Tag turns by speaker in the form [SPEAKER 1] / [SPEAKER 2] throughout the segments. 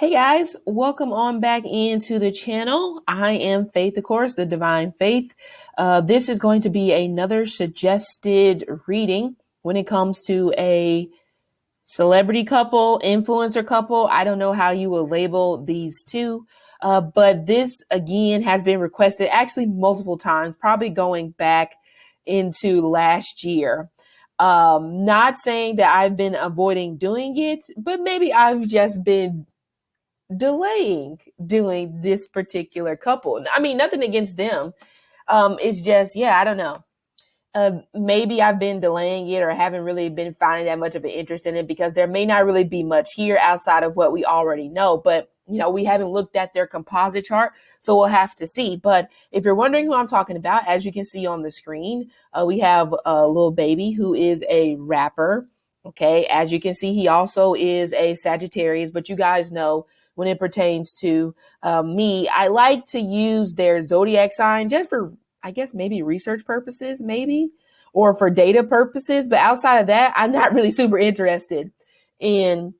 [SPEAKER 1] Hey guys, welcome on back into the channel. I am Faith, of course, the Divine Faith. This is going to be another suggested reading when it comes to a celebrity couple, influencer couple. I don't know how you will label these two, but this again has been requested actually multiple times, probably going back into last year. Not saying that I've been avoiding doing it, but maybe I've just been delaying doing this particular couple. I mean, nothing against them. It's just, yeah, I don't know. Maybe I've been delaying it or haven't really been finding that much of an interest in it because there may not really be much here outside of what we already know. But, we haven't looked at their composite chart, so we'll have to see. But if you're wondering who I'm talking about, as you can see on the screen, we have a little baby who is a rapper. Okay, as you can see, he also is a Sagittarius, but you guys know when it pertains to me, I like to use their zodiac sign just for, I guess, maybe research purposes, or for data purposes. But outside of that, I'm not really super interested in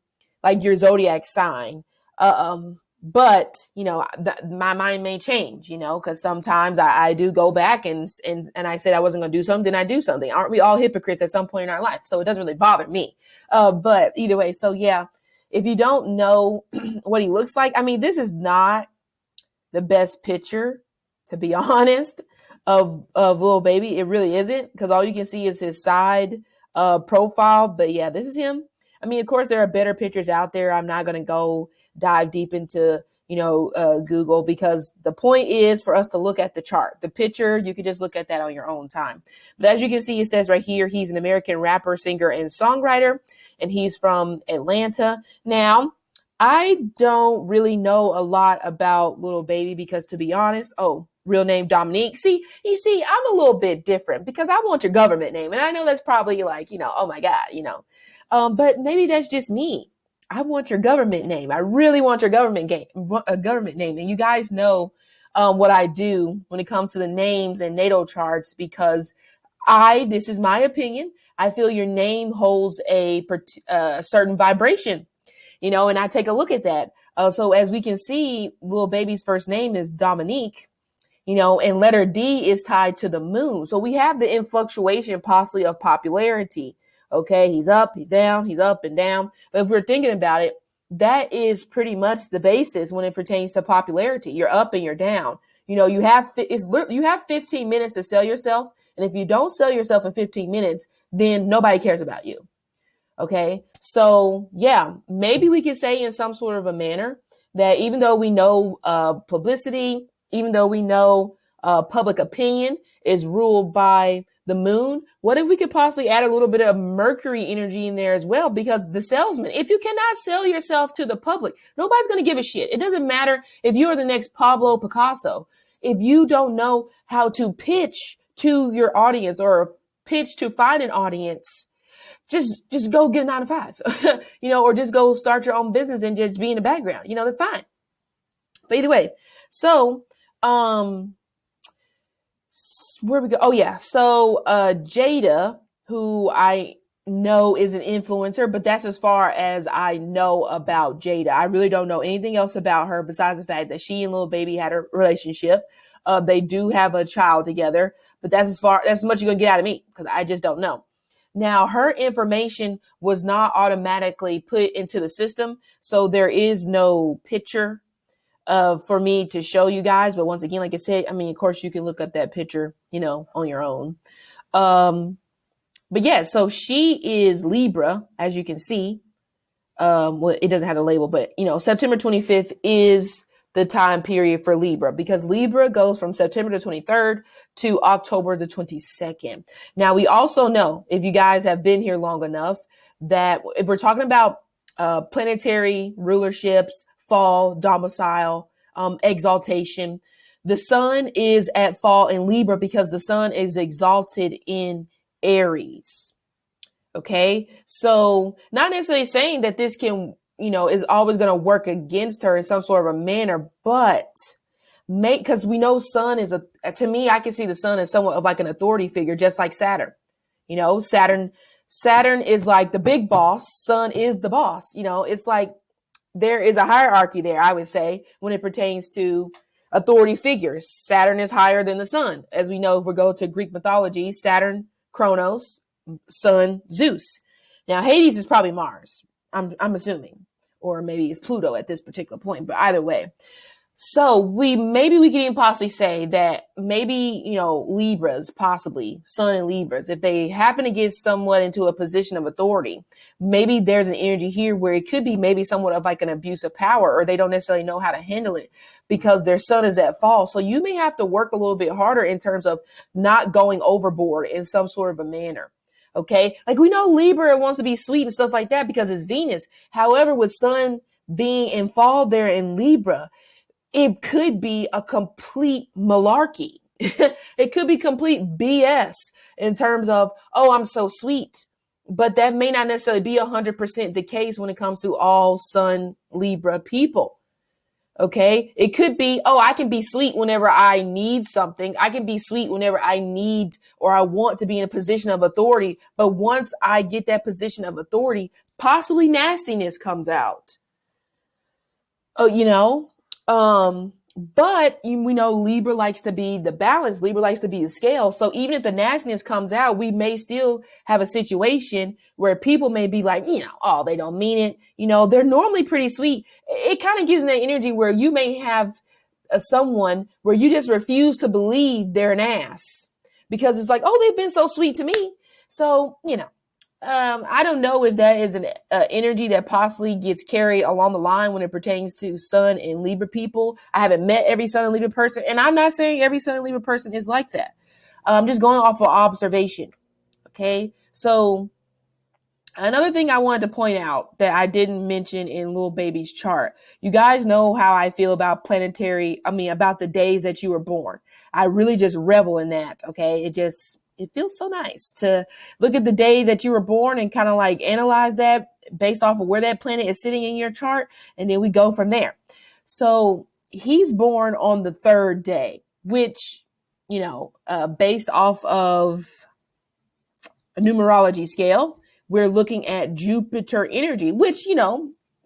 [SPEAKER 1] like your zodiac sign. But my mind may change, because sometimes I do go back and I said I wasn't going to do something, then I do something. Aren't we all hypocrites at some point in our life? So it doesn't really bother me. But either way, so yeah. If you don't know what he looks like, I mean, this is not the best picture, to be honest, of little baby. It really isn't, because all you can see is his side profile. But yeah, this is him. I mean, of course, there are better pictures out there. I'm not going to go dive deep into, Google, because the point is for us to look at the chart. The picture, you can just look at that on your own time. But as you can see, it says right here, he's an American rapper, singer, and songwriter, and he's from Atlanta. Now, I don't really know a lot about little baby because, to be honest, real name Dominique. See, I'm a little bit different because I want your government name. And I know that's probably like, oh my God, but maybe that's just me. I want your government name. I really want your government name. And you guys know what I do when it comes to the names and natal charts, because this is my opinion, I feel your name holds a certain vibration, and I take a look at that. So as we can see, little baby's first name is Dominique, and letter D is tied to the moon. So we have the influctuation possibly of popularity. Okay, he's up, he's down, he's up and down. But if we're thinking about it, that is pretty much the basis when it pertains to popularity. You're up and you're down. You have 15 minutes to sell yourself. And if you don't sell yourself in 15 minutes, then nobody cares about you. Okay, so yeah, maybe we could say in some sort of a manner that even though we know publicity, even though we know public opinion is ruled by the moon, what if we could possibly add a little bit of Mercury energy in there as well? Because the salesman, if you cannot sell yourself to the public, nobody's going to give a shit. It doesn't matter if you're the next Pablo Picasso. If you don't know how to pitch to your audience or pitch to find an audience, just go get a 9-to-5, or just go start your own business and just be in the background. That's fine. But either way, so, where we go? Oh yeah. So, Jayda, who I know is an influencer, but that's as far as I know about Jayda. I really don't know anything else about her besides the fact that she and little baby had a relationship. They do have a child together, but that's as much you're going to get out of me, because I just don't know. Now, her information was not automatically put into the system, so there is no picture for me to show you guys. But once again, like I said, I mean, of course, you can look up that picture, on your own. But yeah, so she is Libra, as you can see. Well, it doesn't have a label, but, September 25th is the time period for Libra, because Libra goes from September the 23rd to October the 22nd. Now, we also know, if you guys have been here long enough, that if we're talking about planetary rulerships, fall, domicile, exaltation, the sun is at fall in Libra because the sun is exalted in Aries. Okay, so not necessarily saying that this can, is always going to work against her in some sort of a manner, but because we know sun is to me, I can see the sun as somewhat of like an authority figure, just like Saturn. Saturn is like the big boss. Sun is the boss. It's like there is a hierarchy there, I would say, when it pertains to authority figures. Saturn is higher than the sun. As we know, if we go to Greek mythology, Saturn, Kronos, Sun, Zeus. Now, Hades is probably Mars, I'm assuming, or maybe it's Pluto at this particular point, but either way. So maybe we can even possibly say that maybe, Libras, possibly Sun and Libras, if they happen to get somewhat into a position of authority, maybe there's an energy here where it could be maybe somewhat of like an abuse of power, or they don't necessarily know how to handle it because their sun is at fall. So you may have to work a little bit harder in terms of not going overboard in some sort of a manner. Okay. Like we know Libra wants to be sweet and stuff like that because it's Venus. However, with Sun being in fall there in Libra, it could be a complete malarkey. It could be complete BS in terms of, oh, I'm so sweet. But that may not necessarily be 100% the case when it comes to all Sun Libra people. Okay. It could be, oh, I can be sweet whenever I need something. I can be sweet whenever I need or I want to be in a position of authority. But once I get that position of authority, possibly nastiness comes out. Oh, but we know Libra likes to be the balance. Libra likes to be the scale. So even if the nastiness comes out, we may still have a situation where people may be like, oh, they don't mean it. They're normally pretty sweet. It kind of gives them that energy where you may have someone where you just refuse to believe they're an ass because it's like, oh, they've been so sweet to me. So, I don't know if that is an energy that possibly gets carried along the line when it pertains to Sun and Libra people. I haven't met every Sun and Libra person, and I'm not saying every Sun and Libra person is like that. I'm just going off of observation. Okay, so another thing I wanted to point out that I didn't mention in Lil Baby's chart. You guys know how I feel about about the days that you were born. I really just revel in that. Okay, it feels so nice to look at the day that you were born and kind of like analyze that based off of where that planet is sitting in your chart. And then we go from there. So he's born on the third day, which, based off of a numerology scale, we're looking at Jupiter energy, which,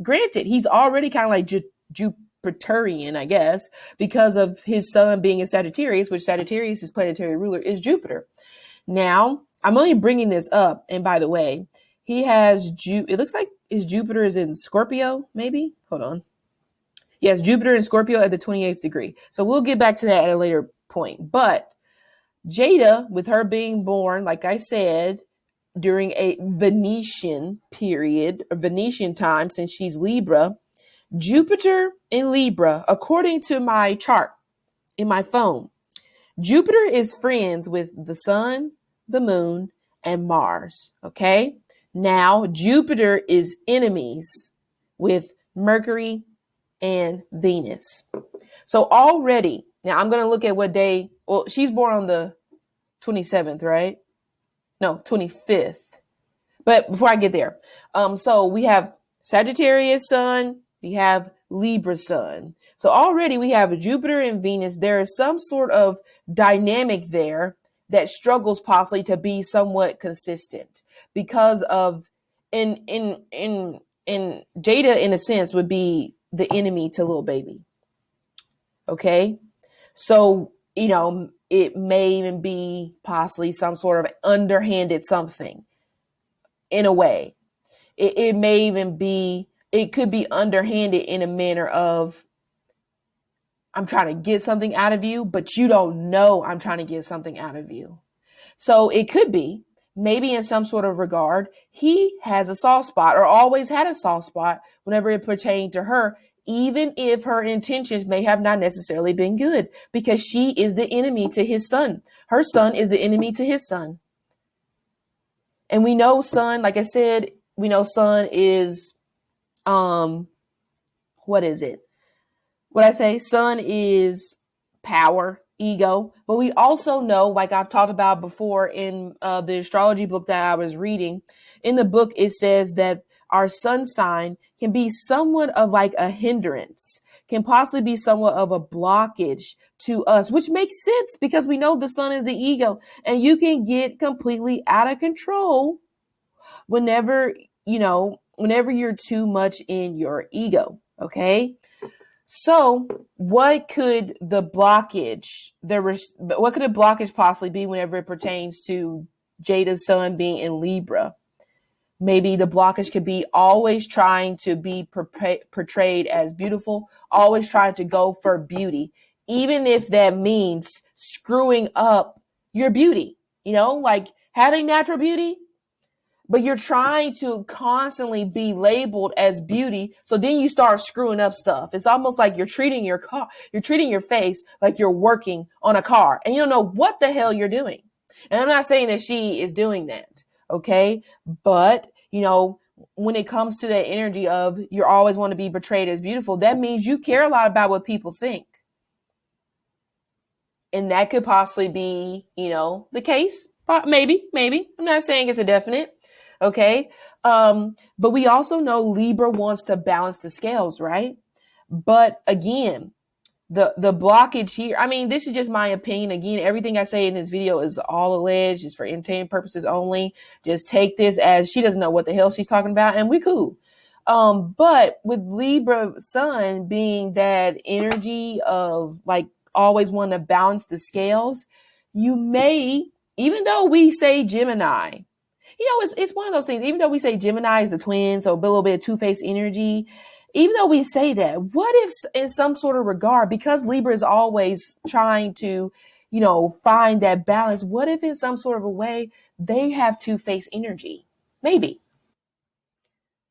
[SPEAKER 1] granted, he's already kind of like Jupiterian, I guess, because of his sun being in Sagittarius, which Sagittarius, his planetary ruler, is Jupiter. Now, I'm only bringing this up. And by the way, he has, it looks like his Jupiter is in Scorpio, maybe. Hold on. Yes, Jupiter in Scorpio at the 28th degree. So we'll get back to that at a later point. But Jayda, with her being born, like I said, during a Venetian period, a Venetian time, since she's Libra, Jupiter in Libra, according to my chart in my phone, Jupiter is friends with the sun, the moon, and Mars. Okay. Now Jupiter is enemies with Mercury and Venus. So already, now I'm going to look at what day. Well, she's born on the 27th, right? No, 25th. But before I get there, so we have Sagittarius sun, we have Libra sun. So already we have Jupiter and Venus. There is some sort of dynamic there that struggles possibly to be somewhat consistent because of in Jayda, in a sense, would be the enemy to Lil Baby. Okay. So, it may even be possibly some sort of underhanded something in a way. It may even be, it could be underhanded in a manner of, I'm trying to get something out of you, but you don't know I'm trying to get something out of you. So it could be, maybe in some sort of regard, he has a soft spot or always had a soft spot whenever it pertained to her, even if her intentions may have not necessarily been good, because she is the enemy to his son. Her son is the enemy to his son. And we know sun, like I said, we know sun is, what is it? What I say, sun is power, ego. But we also know, like I've talked about before in the astrology book that I was reading, in the book, it says that our sun sign can be somewhat of like a hindrance, can possibly be somewhat of a blockage to us, which makes sense because we know the sun is the ego, and you can get completely out of control whenever, whenever you're too much in your ego. Okay. So what could the blockage possibly be whenever it pertains to Jayda's sun being in Libra? Maybe the blockage could be always trying to be portrayed as beautiful, always trying to go for beauty, even if that means screwing up your beauty, like having natural beauty, but you're trying to constantly be labeled as beauty. So then you start screwing up stuff. It's almost like you're treating your face like you're working on a car and you don't know what the hell you're doing. And I'm not saying that she is doing that. Okay. But when it comes to that energy of you always want to be portrayed as beautiful, that means you care a lot about what people think. And that could possibly be, the case. Maybe. I'm not saying it's a definite. Okay. But we also know Libra wants to balance the scales, right? But again, the blockage here, this is just my opinion. Again, everything I say in this video is all alleged, is for entertainment purposes only. Just take this as she doesn't know what the hell she's talking about, and we cool. But with Libra sun being that energy of like always want to balance the scales, you may, even though we say Gemini, it's one of those things, even though we say Gemini is the twin, so a little bit of two-faced energy, even though we say that, what if in some sort of regard, because Libra is always trying to, find that balance, what if in some sort of a way they have two-faced energy? Maybe.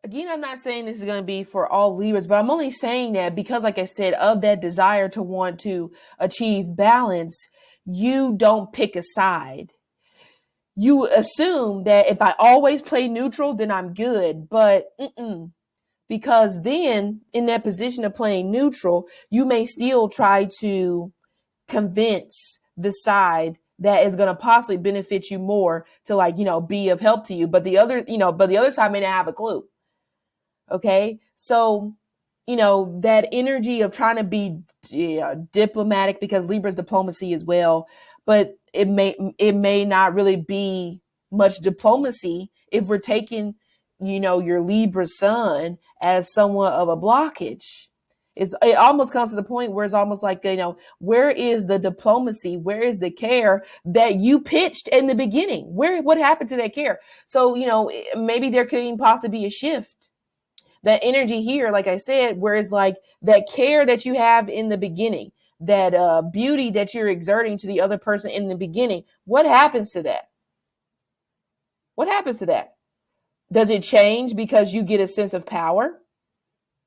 [SPEAKER 1] Again, I'm not saying this is going to be for all Libras, but I'm only saying that because, like I said, of that desire to want to achieve balance, you don't pick a side. You assume that if I always play neutral, then I'm good. But because then in that position of playing neutral, you may still try to convince the side that is going to possibly benefit you more to be of help to you. But the other side may not have a clue. Okay. So, that energy of trying to be diplomatic, because Libra's diplomacy as well, but it may not really be much diplomacy if we're taking, your Libra sun as somewhat of a blockage. It almost comes to the point where it's almost like, where is the diplomacy? Where is the care that you pitched in the beginning? What happened to that care? So, maybe there could even possibly be a shift. That energy here, like I said, where it's like that care that you have in the beginning, that beauty that you're exerting to the other person in the beginning. What happens to that? What happens to that? Does it change because you get a sense of power?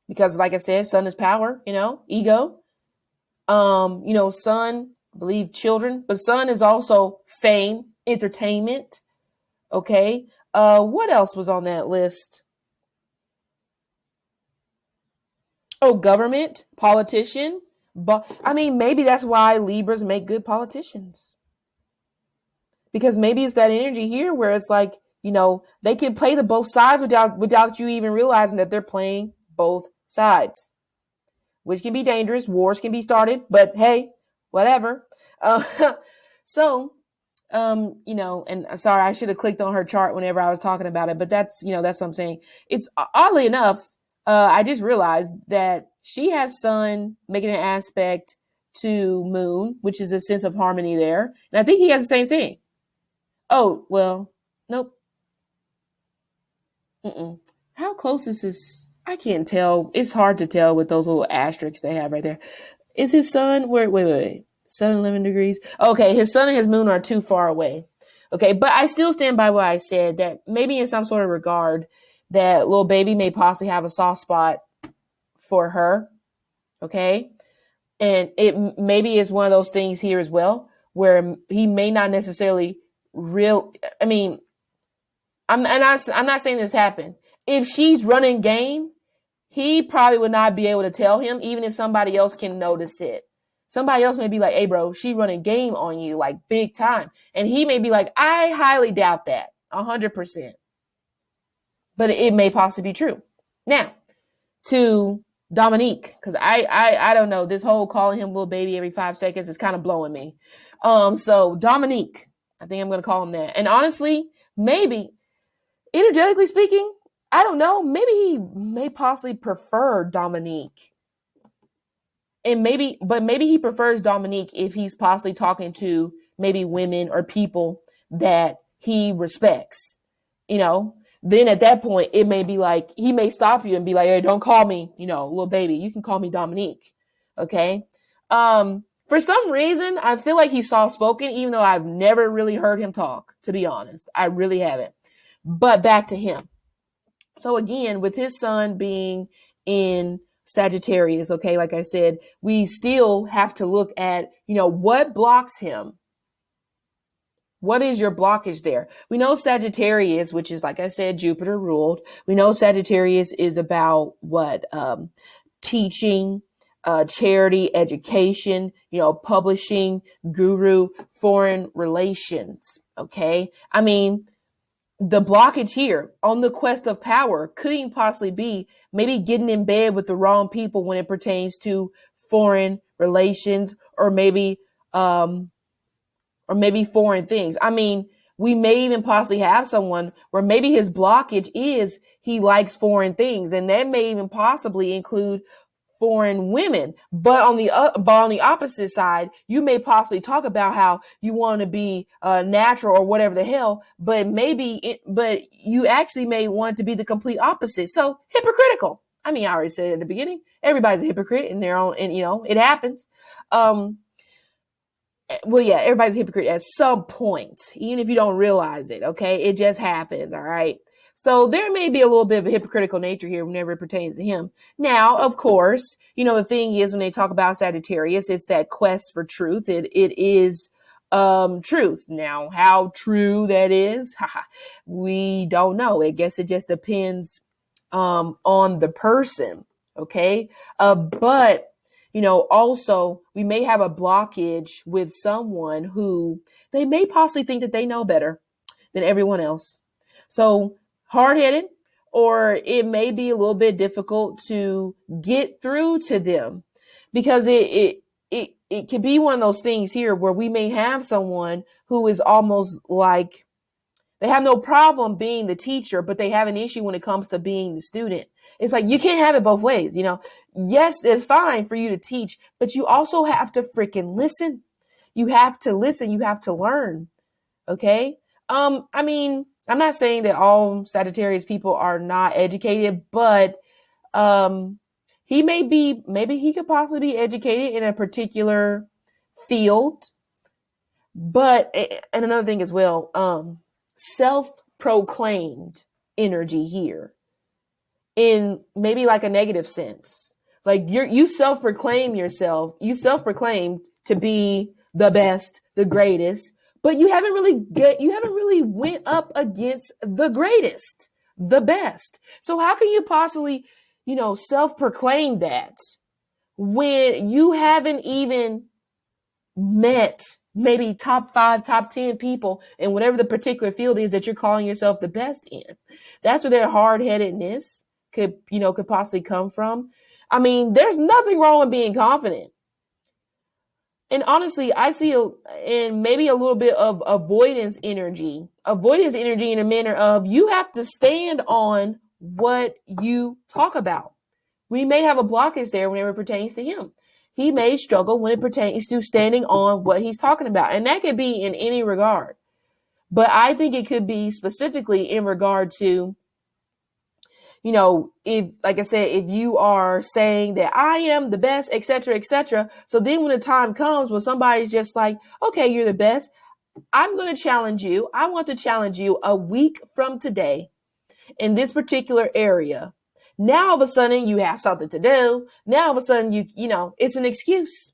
[SPEAKER 1] Because like I said, sun is power, ego. Sun, I believe children, but sun is also fame, entertainment. Okay. What else was on that list? Oh, government, politician. But maybe that's why Libras make good politicians. Because maybe it's that energy here where it's like, they can play the both sides without you even realizing that they're playing both sides, which can be dangerous. Wars can be started, but hey, whatever. So, and sorry, I should have clicked on her chart whenever I was talking about it, but that's what I'm saying. It's oddly enough, I just realized that she has sun making an aspect to moon, which is a sense of harmony there. And I think he has the same thing. Oh, well, nope. How close is this? I can't tell. It's hard to tell with those little asterisks they have right there. Is his sun, wait. 7-11 degrees. Okay, his sun and his moon are too far away. Okay, but I still stand by what I said, that maybe in some sort of regard, that little baby may possibly have a soft spot for her. Okay. And it maybe is one of those things here as well, where he may not necessarily I'm not saying this happened. If she's running game, he probably would not be able to tell him, even if somebody else can notice it. Somebody else may be like, hey, bro, she running game on you, like big time. And he may be like, I highly doubt that 100%. But it may possibly be true. Now, to Dominique, because I don't know, this whole calling him little baby every 5 seconds is kind of blowing me. So Dominique, I think I'm going to call him that. And honestly, maybe, energetically speaking, I don't know, maybe he may possibly prefer Dominique. And maybe he prefers Dominique if he's possibly talking to maybe women or people that he respects, you know. Then at that point, it may be like he may stop you and be like, "Hey, don't call me, little baby. You can call me Dominique." Okay. For some reason, I feel like he's soft spoken, even though I've never really heard him talk, to be honest. I really haven't. But back to him. So again, with his sun being in Sagittarius, okay, like I said, we still have to look at, what blocks him. What is your blockage there? We know Sagittarius, which is, like I said, Jupiter ruled. We know Sagittarius is about what? Teaching, charity, education, publishing, guru, foreign relations. Okay. I mean, the blockage here on the quest of power couldn't possibly be maybe getting in bed with the wrong people when it pertains to foreign relations or maybe foreign things. I mean, we may even possibly have someone where maybe his blockage is he likes foreign things, and that may even possibly include foreign women. But on the opposite side, you may possibly talk about how you want to be natural or whatever the hell, but but you actually may want it to be the complete opposite. So hypocritical. I mean, I already said it at the beginning. Everybody's a hypocrite in their own, and it happens. Well, yeah, everybody's a hypocrite at some point, even if you don't realize it. Okay, it just happens. All right. So there may be a little bit of a hypocritical nature here whenever it pertains to him. Now, of course, the thing is when they talk about Sagittarius, it's that quest for truth. It is truth. Now, how true that is, we don't know. I guess it just depends on the person. Okay. But also we may have a blockage with someone who they may possibly think that they know better than everyone else. So hard-headed, or it may be a little bit difficult to get through to them because it could be one of those things here where we may have someone who is almost like they have no problem being the teacher, but they have an issue when it comes to being the student. It's like, you can't have it both ways. Yes, it's fine for you to teach, but you also have to freaking listen. You have to listen. You have to learn. Okay. I mean, I'm not saying that all Sagittarius people are not educated, but, maybe he could possibly be educated in a particular field. But, and another thing as well, self-proclaimed energy here in maybe like a negative sense. Like you self-proclaim to be the best, the greatest, but you haven't really went up against the greatest, the best. So how can you possibly, self-proclaim that when you haven't even met maybe top 5, top 10 people in whatever the particular field is that you're calling yourself the best in? That's where their hard-headedness could possibly come from. I mean, there's nothing wrong with being confident. And honestly, I see maybe a little bit of avoidance energy in a manner of you have to stand on what you talk about. We may have a blockage there whenever it pertains to him. He may struggle when it pertains to standing on what he's talking about. And that could be in any regard. But I think it could be specifically in regard to, if, like I said, if you are saying that I am the best, et cetera, so then when the time comes when somebody's just like, okay, you're the best, I'm going to challenge you. I want to challenge you a week from today in this particular area. Now, all of a sudden, you have something to do. Now, all of a sudden, it's an excuse.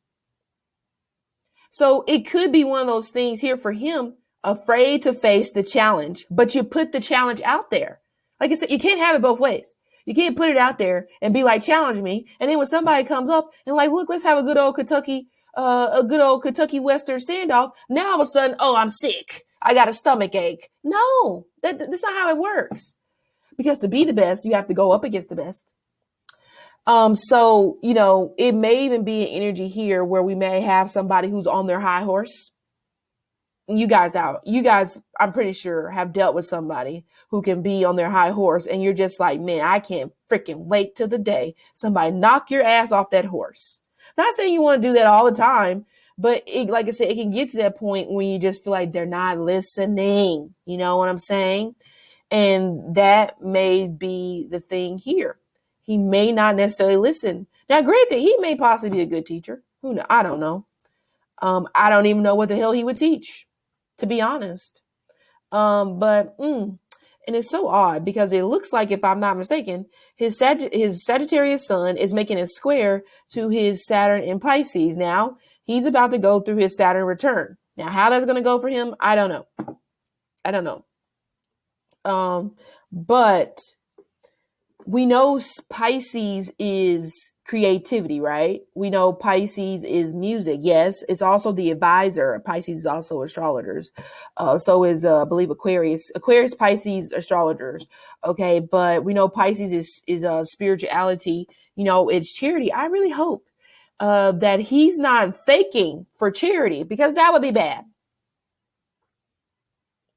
[SPEAKER 1] So it could be one of those things here for him, afraid to face the challenge, but you put the challenge out there. Like I said, you can't have it both ways. You can't put it out there and be like, challenge me. And then when somebody comes up and like, look, let's have a good old Kentucky Western standoff. Now, all of a sudden, oh, I'm sick. I got a stomach ache. No, that's not how it works. Because to be the best, you have to go up against the best. So, it may even be an energy here where we may have somebody who's on their high horse. you guys out. You guys, I'm pretty sure, have dealt with somebody who can be on their high horse and you're just like, man, I can't freaking wait till the day somebody knock your ass off that horse. Not saying you want to do that all the time, but like I said, it can get to that point when you just feel like they're not listening. You know what I'm saying? And that may be the thing here. He may not necessarily listen. Now, granted, he may possibly be a good teacher. Who knows? I don't know. I don't even know what the hell he would teach, to be honest. And it's so odd because it looks like, if I'm not mistaken, his Sagittarius sun is making a square to his Saturn in Pisces. Now, he's about to go through his Saturn return. Now, how that's going to go for him, I don't know. But we know Pisces is creativity, right? We know Pisces is music. Yes, it's also the advisor. Pisces is also astrologers. So is, I believe, Aquarius, Pisces, astrologers. Okay, but we know Pisces is spirituality. You know, it's charity. I really hope that he's not faking for charity, because that would be bad.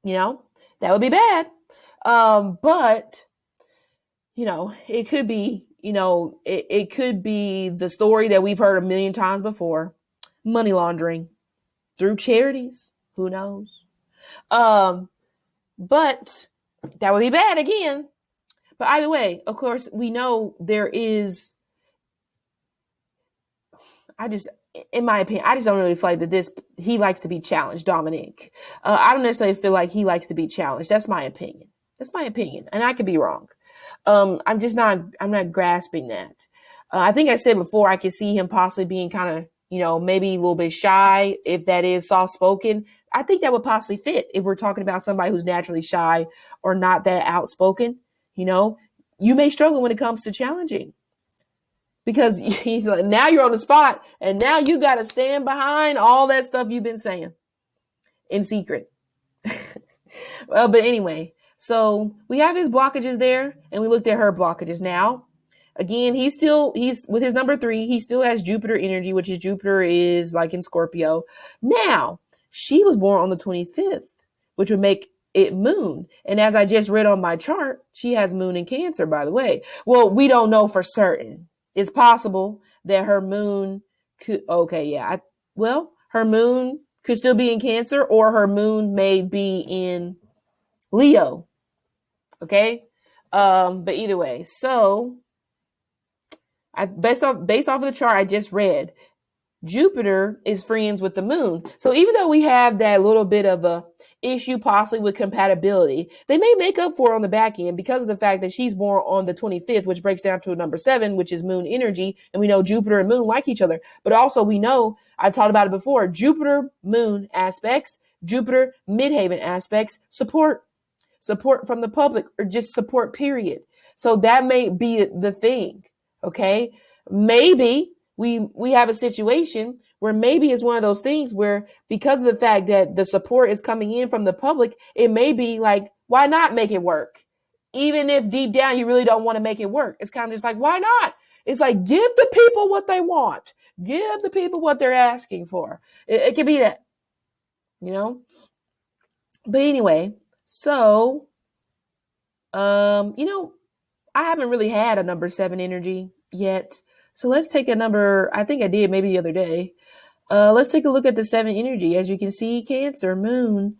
[SPEAKER 1] You know, that would be bad. But you know, it could be, it could be the story that we've heard a million times before: money laundering through charities. Who knows? But that would be bad again. But either way, of course, we know there is, in my opinion, I just don't really feel like that he likes to be challenged, Dominic. I don't necessarily feel like he likes to be challenged. That's my opinion. And I could be wrong. I'm not grasping that. I think I said before, I could see him possibly being kind of, maybe a little bit shy, if that is soft spoken. I think that would possibly fit if we're talking about somebody who's naturally shy or not that outspoken. You may struggle when it comes to challenging, because he's like, now you're on the spot and now you got to stand behind all that stuff you've been saying in secret. But anyway, so we have his blockages there, and we looked at her blockages. Now, again, he's with his number 3, he still has Jupiter energy, which is Jupiter is like in Scorpio. Now, she was born on the 25th, which would make it moon. And as I just read on my chart, she has moon in Cancer, by the way. Well, we don't know for certain. It's possible that her moon could, her moon could still be in Cancer, or her moon may be in Leo. Okay. But either way, so based off of the chart I just read, Jupiter is friends with the moon. So even though we have that little bit of a issue possibly with compatibility, they may make up for it on the back end because of the fact that she's born on the 25th, which breaks down to a number 7, which is moon energy. And we know Jupiter and moon like each other. But also we know, I've talked about it before, Jupiter moon aspects, Jupiter midheaven aspects, support from the public, or just support, period. So that may be the thing. Okay. Maybe we have a situation where maybe it's one of those things where, because of the fact that the support is coming in from the public, it may be like, why not make it work? Even if deep down you really don't want to make it work. It's kind of just like, why not? It's like, give the people what they want. Give the people what they're asking for. It could be that, But anyway, so, I haven't really had a number 7 energy yet. So let's take a number, I think I did maybe the other day. Let's take a look at the 7 energy. As you can see, Cancer, moon.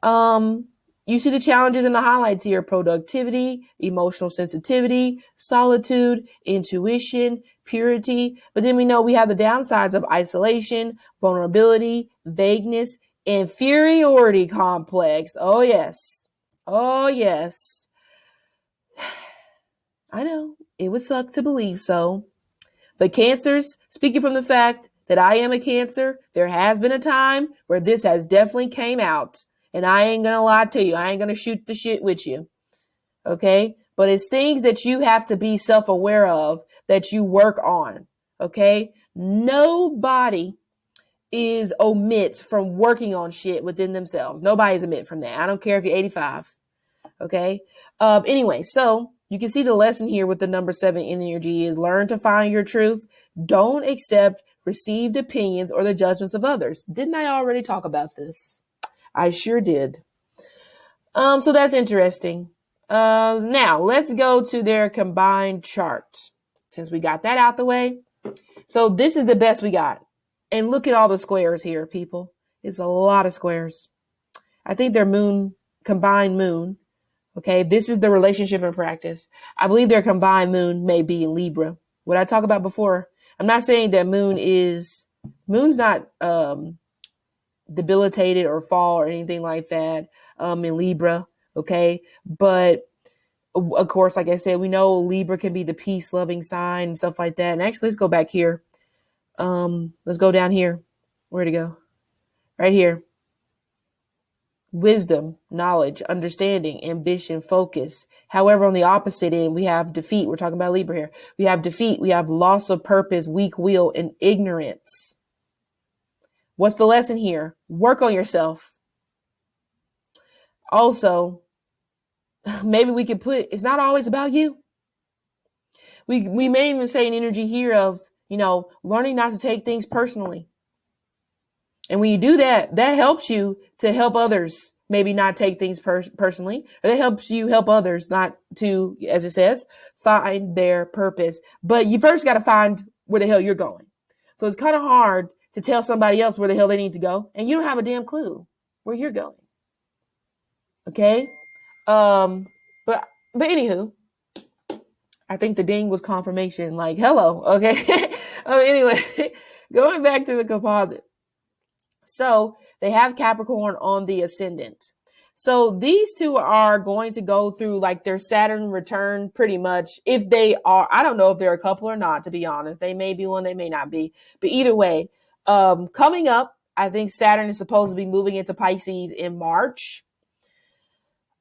[SPEAKER 1] You see the challenges and the highlights here: productivity, emotional sensitivity, solitude, intuition, purity. But then we know we have the downsides of isolation, vulnerability, vagueness, inferiority complex. Oh, yes. I know it would suck to believe so. But Cancers, speaking from the fact that I am a Cancer, there has been a time where this has definitely came out. And I ain't going to lie to you. I ain't going to shoot the shit with you. Okay? But it's things that you have to be self-aware of, that you work on. Okay? Nobody is omit from working on shit within themselves. Nobody's omit from that. I don't care if you're 85. Okay? Anyway, so you can see the lesson here with the number 7 energy is learn to find your truth. Don't accept received opinions or the judgments of others. Didn't I already talk about this? I sure did. So that's interesting. Now let's go to their combined chart. Since we got that out the way. So this is the best we got. And look at all the squares here, people. It's a lot of squares. I think their combined moon. Okay, this is the relationship in practice. I believe their combined moon may be in Libra. What I talked about before, I'm not saying that moon's not debilitated or fall or anything like that in Libra. Okay, but of course, like I said, we know Libra can be the peace-loving sign and stuff like that. And actually, let's go back here. Let's go down here. Where'd it go? Right here. Wisdom, knowledge, understanding, ambition, focus. However, on the opposite end, we have defeat. We're talking about Libra here. We have defeat. We have loss of purpose, weak will, and ignorance. What's the lesson here? Work on yourself. Also, maybe we could put, it's not always about you. We may even say an energy here of, learning not to take things personally. And when you do that, that helps you to help others maybe not take things personally. Or that helps you help others not to, as it says, find their purpose. But you first got to find where the hell you're going. So it's kind of hard to tell somebody else where the hell they need to go. And you don't have a damn clue where you're going. Okay? But anywho, I think the ding was confirmation. Like, hello. Okay? Anyway, going back to the composite. So they have Capricorn on the ascendant. So these two are going to go through like their Saturn return pretty much. If they are, I don't know if they're a couple or not, to be honest. They may be one, they may not be. But either way, coming up, I think Saturn is supposed to be moving into Pisces in March.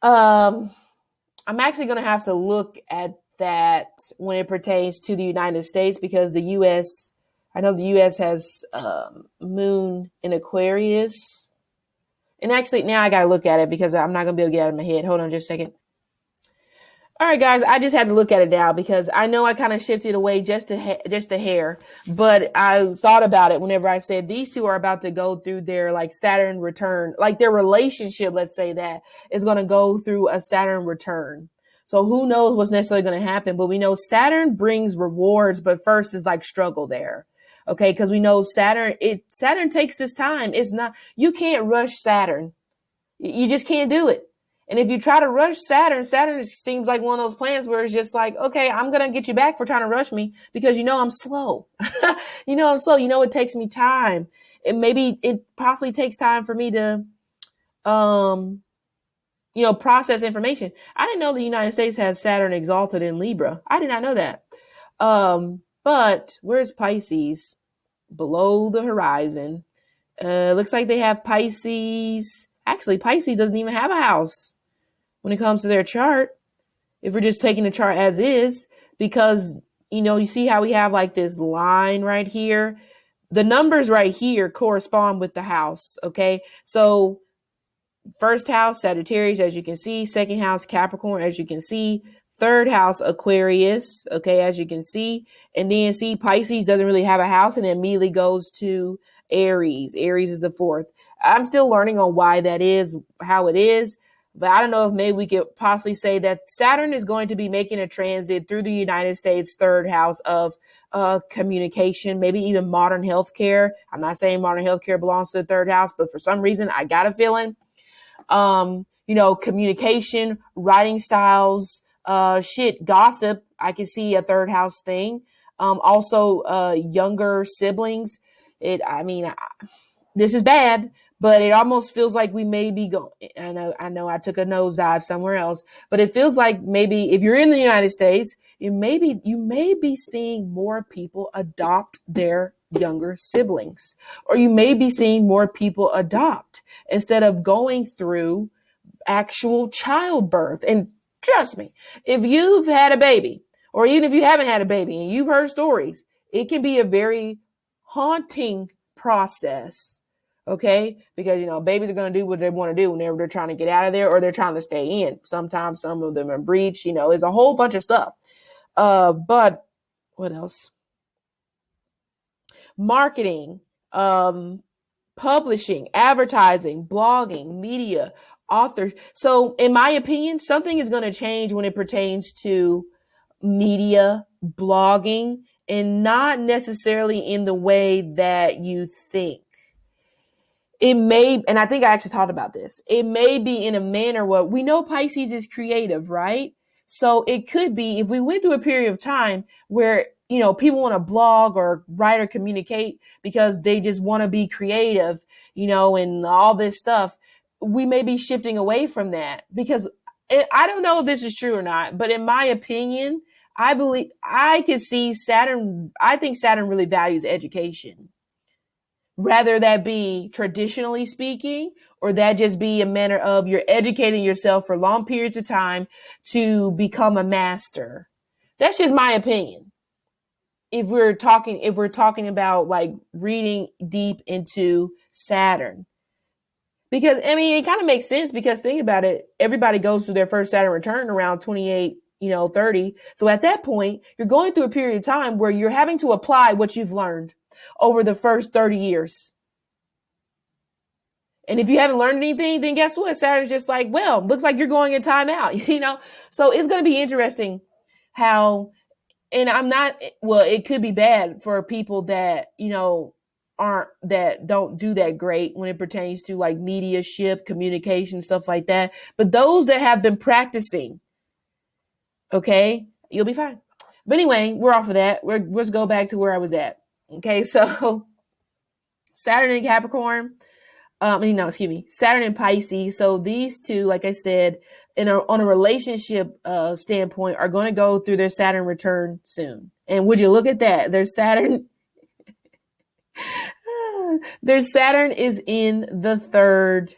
[SPEAKER 1] I'm actually going to have to look at that when it pertains to the United States, because the U.S., I know the U.S. has moon in Aquarius. And actually, now I got to look at it because I'm not going to be able to get it out of my head. Hold on just a second. All right, guys, I just had to look at it now because I know I kind of shifted away just a hair. But I thought about it whenever I said these two are about to go through their like Saturn return, like their relationship, let's say that, is going to go through a Saturn return. So who knows what's necessarily going to happen. But we know Saturn brings rewards, but first is like struggle there. Okay, because we know Saturn takes its time. It's not, you can't rush Saturn. You just can't do it. And if you try to rush Saturn seems like one of those planets where it's just like, okay, I'm going to get you back for trying to rush me because I'm slow. I'm slow. It takes me time. It possibly takes time for me to, process information. I didn't know the United States has Saturn exalted in Libra. I did not know that. But where's Pisces? Below the horizon. Looks like they have Pisces. Actually, Pisces doesn't even have a house when it comes to their chart. If we're just taking the chart as is, because, you see how we have like this line right here. The numbers right here correspond with the house. Okay. So first house, Sagittarius, as you can see. Second house, Capricorn, as you can see. Third house, Aquarius, okay, as you can see. And then see, Pisces doesn't really have a house and it immediately goes to Aries. Aries is the fourth. I'm still learning on why that is, how it is. But I don't know if maybe we could possibly say that Saturn is going to be making a transit through the United States third house of communication, maybe even modern healthcare. I'm not saying modern healthcare belongs to the third house, but for some reason, I got a feeling, communication, writing styles, gossip. I can see a third house thing. Also, younger siblings. This is bad, but it almost feels like we may be going. I know I took a nosedive somewhere else, but it feels like maybe if you're in the United States, you may be seeing more people adopt their younger siblings, or you may be seeing more people adopt instead of going through actual childbirth. And trust me, if you've had a baby, or even if you haven't had a baby and you've heard stories, it can be a very haunting process. Okay. Because, babies are going to do what they want to do whenever they're trying to get out of there or they're trying to stay in. Sometimes some of them are breech, it's a whole bunch of stuff. But what else? Marketing, publishing, advertising, blogging, media, authors. So in my opinion, something is going to change when it pertains to media, blogging, and not necessarily in the way that you think. It may, and I think I actually talked about this, it may be in a manner where we know Pisces is creative, right? So it could be if we went through a period of time where, people want to blog or write or communicate because they just want to be creative, and all this stuff, we may be shifting away from that because I don't know if this is true or not, but in my opinion, I believe I could see Saturn. I think Saturn really values education, rather that be traditionally speaking, or that just be a manner of you're educating yourself for long periods of time to become a master. That's just my opinion. If we're talking about like reading deep into Saturn, because it kind of makes sense, because think about it, everybody goes through their first Saturn return around 28, 30. So at that point, you're going through a period of time where you're having to apply what you've learned over the first 30 years. And if you haven't learned anything, then guess what? Saturn's just like, well, looks like you're going in timeout, So it's going to be interesting how, and it could be bad for people that, that don't do that great when it pertains to like mediumship, communication, stuff like that. But those that have been practicing, okay, you'll be fine. But anyway, we're off of that. Let's go back to where I was at. Okay, so Saturn in Capricorn. Saturn and Pisces. So these two, like I said, on a relationship standpoint, are going to go through their Saturn return soon. And would you look at that? Their Saturn is in the third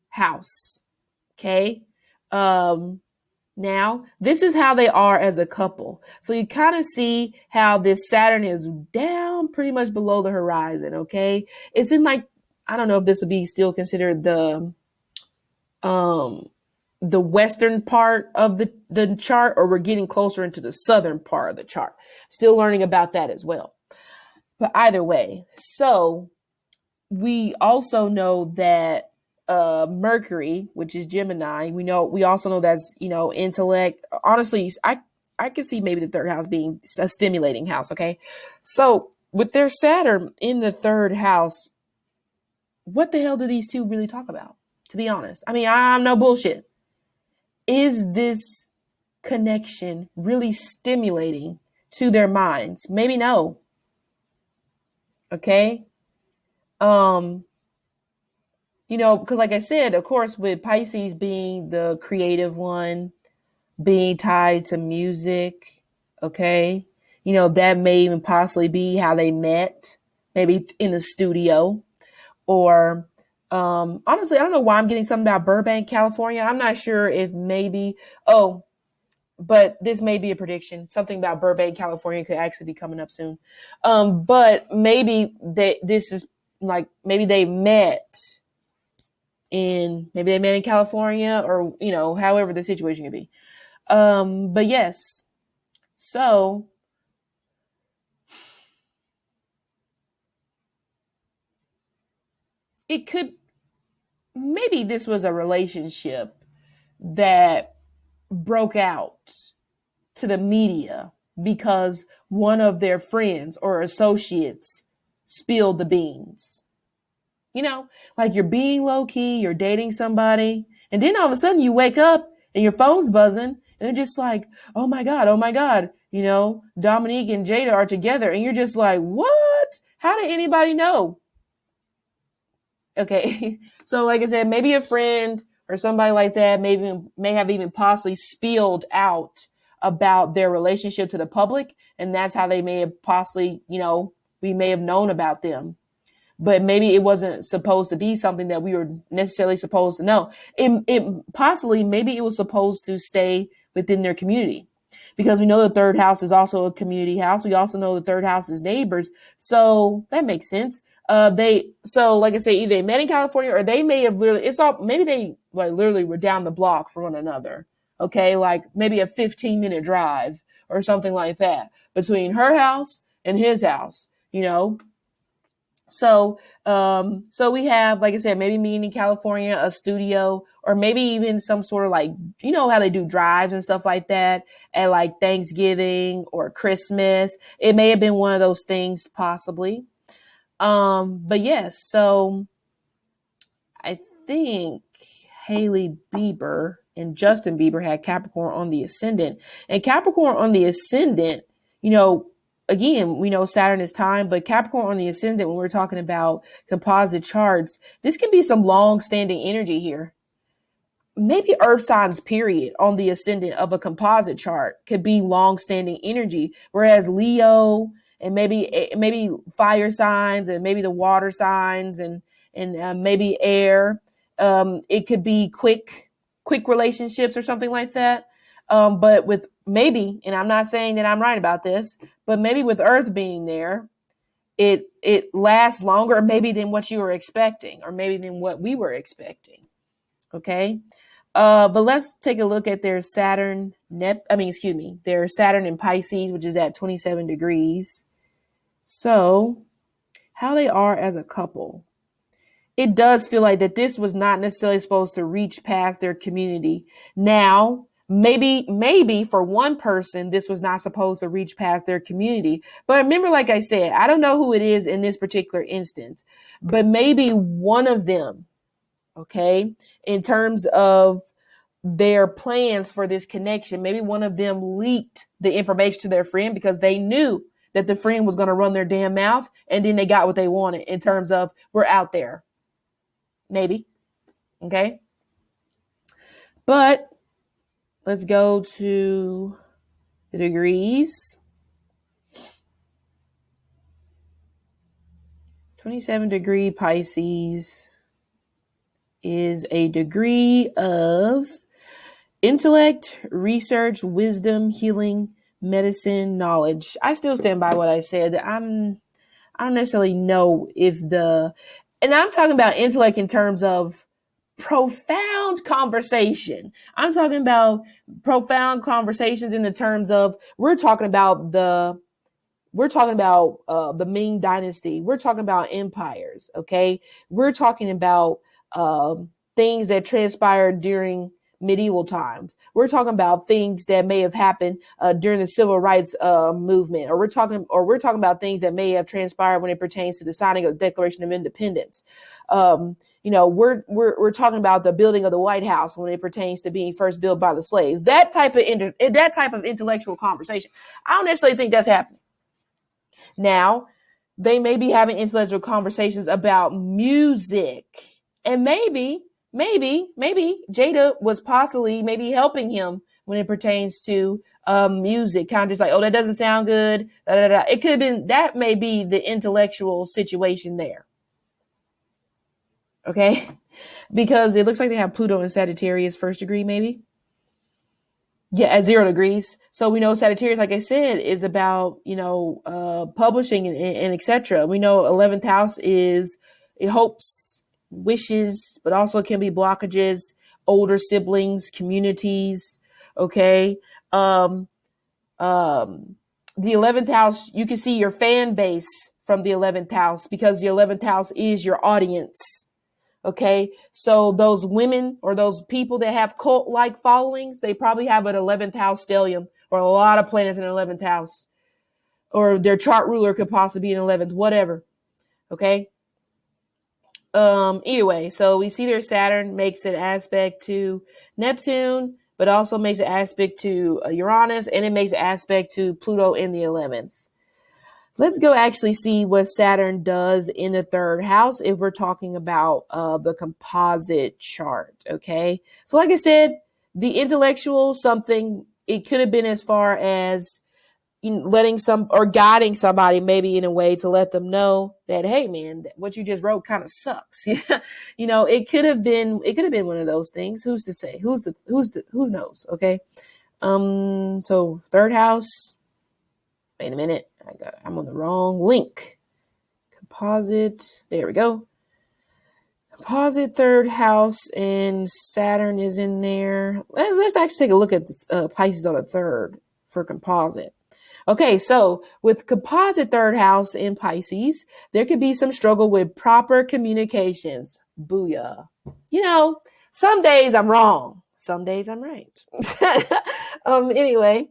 [SPEAKER 1] house. Okay. Now, this is how they are as a couple. So you kind of see how this Saturn is down pretty much below the horizon. Okay. It's in like, I don't know if this would be still considered the western part of the chart, or we're getting closer into the southern part of the chart. Still learning about that as well. But either way, so we also know that Mercury, which is Gemini, we also know that's, intellect. Honestly, I could see maybe the third house being a stimulating house. Okay. So with their Saturn in the third house, what the hell do these two really talk about? To be honest, I'm no bullshit. Is this connection really stimulating to their minds? Maybe no. Okay. Because like I said, of course, with Pisces being the creative one, being tied to music, okay, that may even possibly be how they met, maybe in the studio. Or honestly, I don't know why I'm getting something about Burbank, California. I'm not sure if maybe, but this may be a prediction. Something about Burbank, California could actually be coming up soon. But maybe this is like, maybe they met in California, or, however the situation could be. But yes, so it could, maybe this was a relationship that broke out to the media because one of their friends or associates spilled the beans. Like you're being low key, you're dating somebody, and then all of a sudden you wake up and your phone's buzzing, and they're just like, oh my God, Dominique and Jayda are together, and you're just like, what? How did anybody know? Okay. So like I said, maybe a friend or somebody like that may have even possibly spilled out about their relationship to the public. And that's how they may have possibly, we may have known about them. But maybe it wasn't supposed to be something that we were necessarily supposed to know. Maybe it was supposed to stay within their community, because we know the third house is also a community house. We also know the third house is neighbors. So that makes sense. Like I say, either they met in California, or they may have maybe they like literally were down the block from one another. Okay. Like maybe a 15-minute drive or something like that between her house and his house, So we have, like I said, maybe meeting in California, a studio, or maybe even some sort of like, how they do drives and stuff like that at like Thanksgiving or Christmas. It may have been one of those things, possibly. But yes, so I think Hailey Bieber and Justin Bieber had Capricorn on the ascendant. And Capricorn on the ascendant, again, we know Saturn is time, but Capricorn on the ascendant, when we're talking about composite charts, this can be some long-standing energy here. Maybe earth signs, period, on the ascendant of a composite chart could be long-standing energy, whereas Leo and maybe fire signs and maybe the water signs and maybe air, it could be quick relationships or something like that. But with maybe, and I'm not saying that I'm right about this, but maybe with Earth being there, it lasts longer maybe than what you were expecting, or maybe than what we were expecting. Okay. But let's take a look at their Saturn their Saturn in Pisces, which is at 27 degrees. So how they are as a couple. It does feel like that this was not necessarily supposed to reach past their community. Now, maybe for one person, this was not supposed to reach past their community. But remember, like I said, I don't know who it is in this particular instance, but maybe one of them, okay, in terms of their plans for this connection, maybe one of them leaked the information to their friend because they knew that the friend was going to run their damn mouth, and then they got what they wanted in terms of, we're out there. Maybe. Okay. But let's go to the degrees. 27 degree Pisces is a degree of intellect, research, wisdom, healing, medicine, knowledge. I still stand by what I said. I don't necessarily know and I'm talking about intellect in terms of profound conversation. I'm talking about profound conversations in the terms of, we're talking about the Ming Dynasty. We're talking about empires. Okay. We're talking about things that transpired during medieval times. We're talking about things that may have happened during the civil rights movement, or we're talking about things that may have transpired when it pertains to the signing of the Declaration of Independence. We're talking about the building of the White House when it pertains to being first built by the slaves. That type of intellectual conversation. I don't necessarily think that's happening. Now, they may be having intellectual conversations about music, and maybe Jayda was possibly maybe helping him when it pertains to music, kind of just like, oh, that doesn't sound good. Da, da, da. It could have been, that may be the intellectual situation there. Okay. Because it looks like they have Pluto in Sagittarius first degree, maybe. Yeah, at 0 degrees. So we know Sagittarius, like I said, is about, publishing and etc. We know 11th house is hopes, wishes, but also can be blockages, older siblings, communities. Okay. The 11th house, you can see your fan base from the 11th house, because the 11th house is your audience. Okay. So those women or those people that have cult-like followings, they probably have an 11th house stellium, or a lot of planets in the 11th house, or their chart ruler could possibly be in 11th, whatever. Okay. Either way, so we see their Saturn makes an aspect to Neptune, but also makes an aspect to Uranus, and it makes an aspect to Pluto in the 11th. Let's go actually see what Saturn does in the 3rd house if we're talking about the composite chart. Okay. So like I said, the intellectual something, it could have been as far as letting guiding somebody maybe in a way to let them know that, hey man, what you just wrote kind of sucks. It could have been one of those things. Who's to say? Who knows? Okay. So 3rd house, wait a minute. I'm on the wrong link. Composite. There we go. Composite 3rd house, and Saturn is in there. Let's actually take a look at this Pisces on the 3rd for composite. Okay, so with composite third house in Pisces, there could be some struggle with proper communications. Booyah. You know, some days I'm wrong, some days I'm right. Anyway,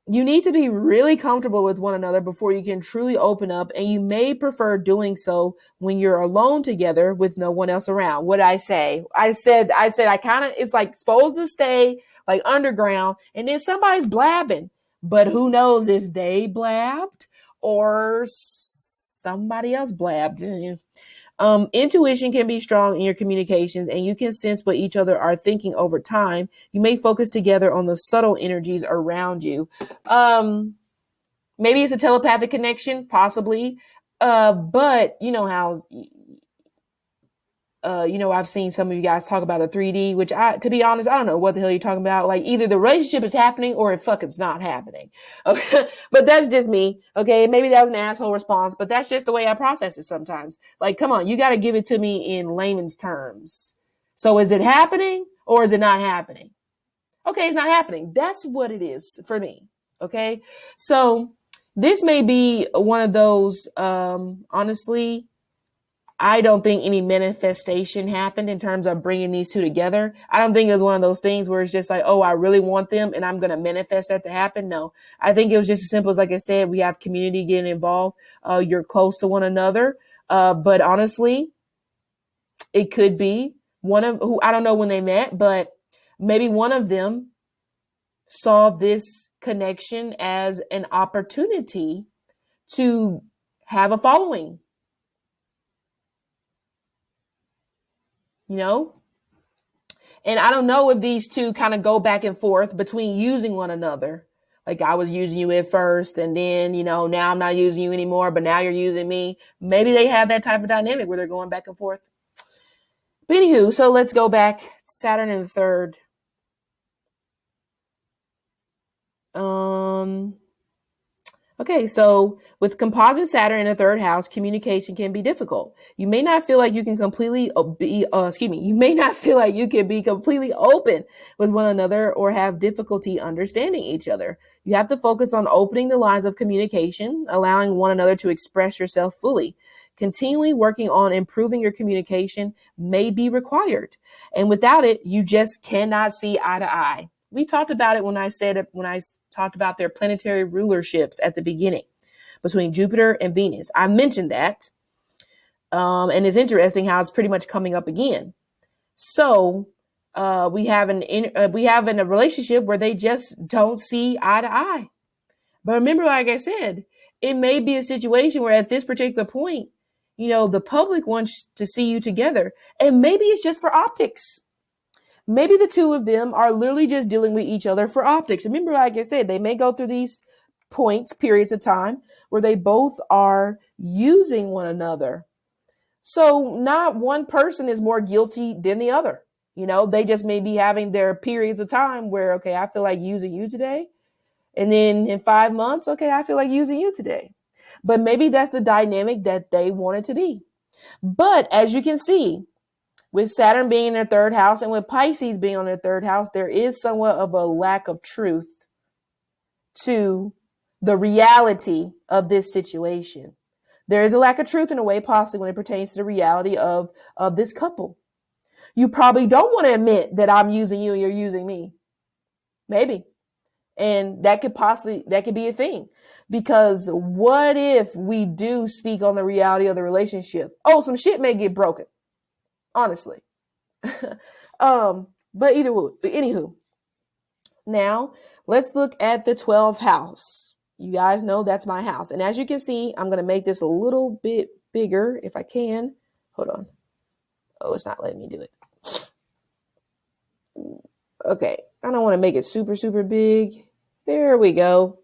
[SPEAKER 1] you need to be really comfortable with one another before you can truly open up, and you may prefer doing so when you're alone together with no one else around. What I say? I said I kind of, it's like supposed to stay like underground, and then somebody's blabbing, but who knows if they blabbed or somebody else blabbed. Intuition can be strong in your communications, and you can sense what each other are thinking over time. You may focus together on the subtle energies around you. Maybe it's a telepathic connection, possibly. But you know how, I've seen some of you guys talk about a 3D, which to be honest, I don't know what the hell you're talking about. Like either the relationship is happening or it fucking's not happening. Okay. But that's just me. Okay. Maybe that was an asshole response, but that's just the way I process it sometimes. Like, come on, you got to give it to me in layman's terms. So is it happening or is it not happening? Okay. It's not happening. That's what it is for me. Okay. So this may be one of those, honestly, I don't think any manifestation happened in terms of bringing these two together. I don't think it was one of those things where it's just like, oh, I really want them and I'm going to manifest that to happen. No, I think it was just as simple as, like I said, we have community getting involved. You're close to one another. But honestly, it could be one of who, I don't know when they met, but maybe one of them saw this connection as an opportunity to have a following. And I don't know if these two kind of go back and forth between using one another. Like I was using you at first and then, now I'm not using you anymore, but now you're using me. Maybe they have that type of dynamic where they're going back and forth. But anywho, so let's go back. Saturn in the third. Okay, so with composite Saturn in the third house, communication can be difficult. You may not feel like you can completely you may not feel like you can be completely open with one another or have difficulty understanding each other. You have to focus on opening the lines of communication, allowing one another to express yourself fully. Continually working on improving your communication may be required. And without it, you just cannot see eye to eye. We talked about it when I talked about their planetary rulerships at the beginning between Jupiter and Venus. I mentioned that. And it's interesting how it's pretty much coming up again. So we have a relationship where they just don't see eye to eye. But remember, like I said, it may be a situation where at this particular point, the public wants to see you together. And maybe it's just for optics. Maybe the two of them are literally just dealing with each other for optics. Remember, like I said, they may go through these periods of time where they both are using one another. So not one person is more guilty than the other. They just may be having their periods of time where, okay, I feel like using you today. And then in 5 months, okay, I feel like using you today. But maybe that's the dynamic that they want it to be. But as you can see, with Saturn being in their third house and with Pisces being on their third house, there is somewhat of a lack of truth to the reality of this situation. There is a lack of truth in a way, possibly when it pertains to the reality of this couple. You probably don't want to admit that I'm using you and you're using me. Maybe. And that could be a thing. Because what if we do speak on the reality of the relationship? Oh, some shit may get broken. Honestly. But anywho, now let's look at the 12th house. You guys know that's my house. And as you can see, I'm going to make this a little bit bigger if I can. Hold on. Oh, it's not letting me do it. Okay. I don't want to make it super, super big. There we go.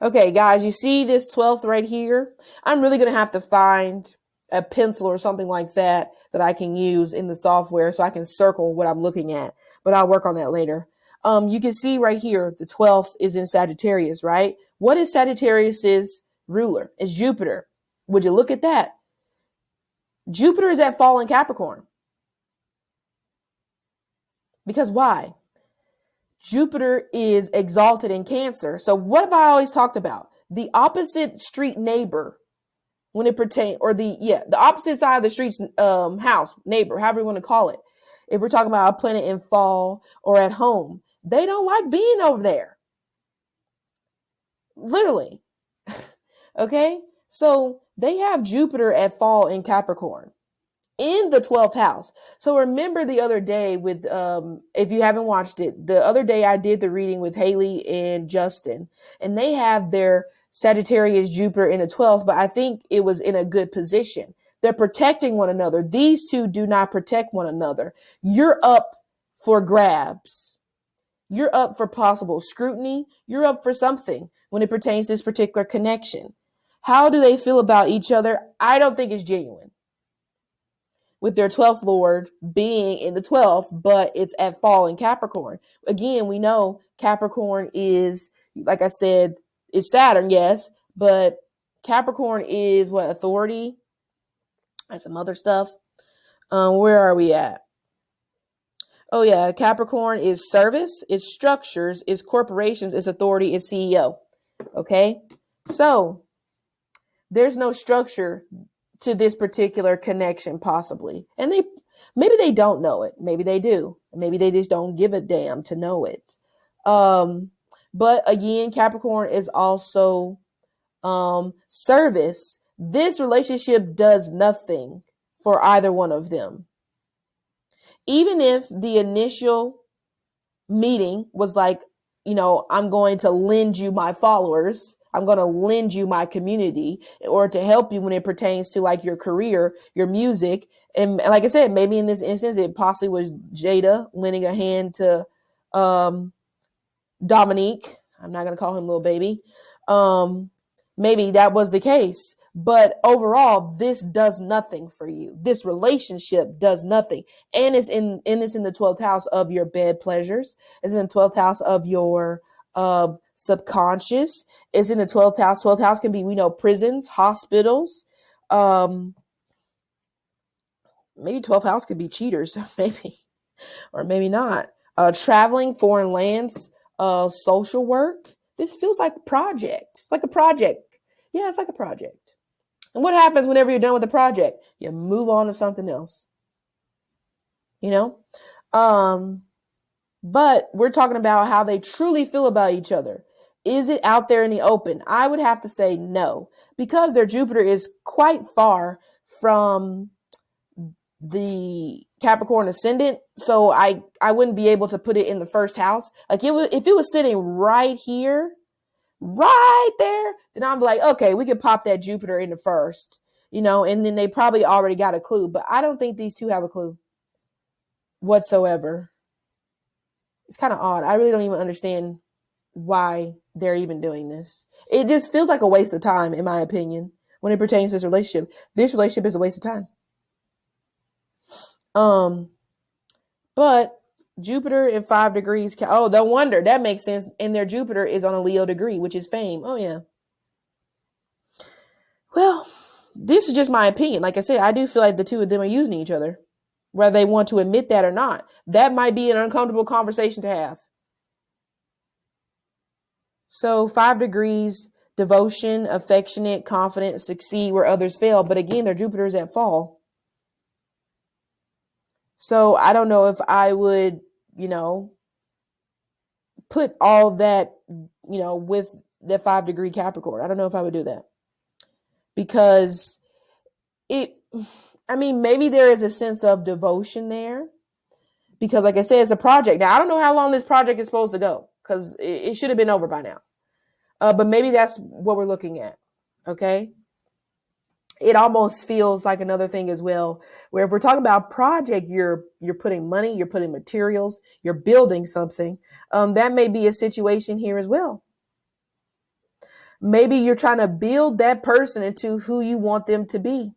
[SPEAKER 1] Okay, guys, you see this 12th right here? I'm really going to have to find a pencil or something like that I can use in the software so I can circle what I'm looking at, but I'll work on that later. You can see right here, the 12th is in Sagittarius, right? What is Sagittarius's ruler? It's Jupiter. Would you look at that? Jupiter is at fallen Capricorn. Because why? Jupiter is exalted in Cancer. So what have I always talked about? the opposite street neighbor when it pertains, or the opposite side of the street's house, neighbor, however you want to call it. If we're talking about a planet in fall or at home, they don't like being over there. Literally. Okay? So they have Jupiter at fall in Capricorn in the 12th house. So remember the other day with, if you haven't watched it, the other day I did the reading with Haley and Justin, and they have their Sagittarius Jupiter in the 12th, but I think it was in a good position. They're protecting one another. These two do not protect one another. You're up for grabs. You're up for possible scrutiny. You're up for something when it pertains to this particular connection. How do they feel about each other? I don't think it's genuine. With their 12th Lord being in the 12th, but it's at fall in Capricorn. Again, we know Capricorn is, like I said, is Saturn, yes, but Capricorn is what? Authority and some other stuff. Where are we at? Oh yeah, Capricorn is service, is structures, is corporations, is authority, is CEO. Okay, so there's no structure to this particular connection, possibly. And maybe they don't know it. Maybe they do. Maybe they just don't give a damn to know it. But again, Capricorn is also service. This relationship does nothing for either one of them. Even if the initial meeting was like, I'm going to lend you my followers, I'm going to lend you my community, or to help you when it pertains to like your career, your music. And like I said, maybe in this instance, it possibly was Jayda lending a hand to Dominique. I'm not going to call him little baby. Maybe that was the case. But overall, this does nothing for you. This relationship does nothing. And it's in the 12th house of your bed pleasures. It's in the 12th house of your subconscious. It's in the 12th house. 12th house can be, prisons, hospitals. Maybe 12th house could be cheaters, maybe, or maybe not. Traveling, foreign lands, social work. This feels like a project. It's like a project. Yeah, it's like a project. And what happens whenever you're done with the project? You move on to something else. But we're talking about how they truly feel about each other. Is it out there in the open? I would have to say no, because their Jupiter is quite far from the Capricorn ascendant. So I wouldn't be able to put it in the first house. Like if it was sitting right here, right there, then I'm like, okay, we could pop that Jupiter in the first, and then they probably already got a clue. But I don't think these two have a clue whatsoever. It's kind of odd. I really don't even understand why they're even doing this. It just feels like a waste of time, in my opinion, when it pertains to this relationship. This relationship is a waste of time. But Jupiter in 5 degrees. Oh, no wonder. That makes sense. And their Jupiter is on a Leo degree, which is fame. Oh, yeah. Well, this is just my opinion. Like I said, I do feel like the two of them are using each other, whether they want to admit that or not. That might be an uncomfortable conversation to have. So 5 degrees, devotion, affectionate, confident, succeed where others fail. But again, their Jupiter is at fall. So I don't know if I would, put all that, with the 5 degree Capricorn. I don't know if I would do that, because maybe there is a sense of devotion there, because like I said, it's a project. Now, I don't know how long this project is supposed to go, because it should have been over by now. But maybe that's what we're looking at. Okay. It almost feels like another thing as well, where if we're talking about project, you're putting money, you're putting materials, you're building something. That may be a situation here as well. Maybe you're trying to build that person into who you want them to be.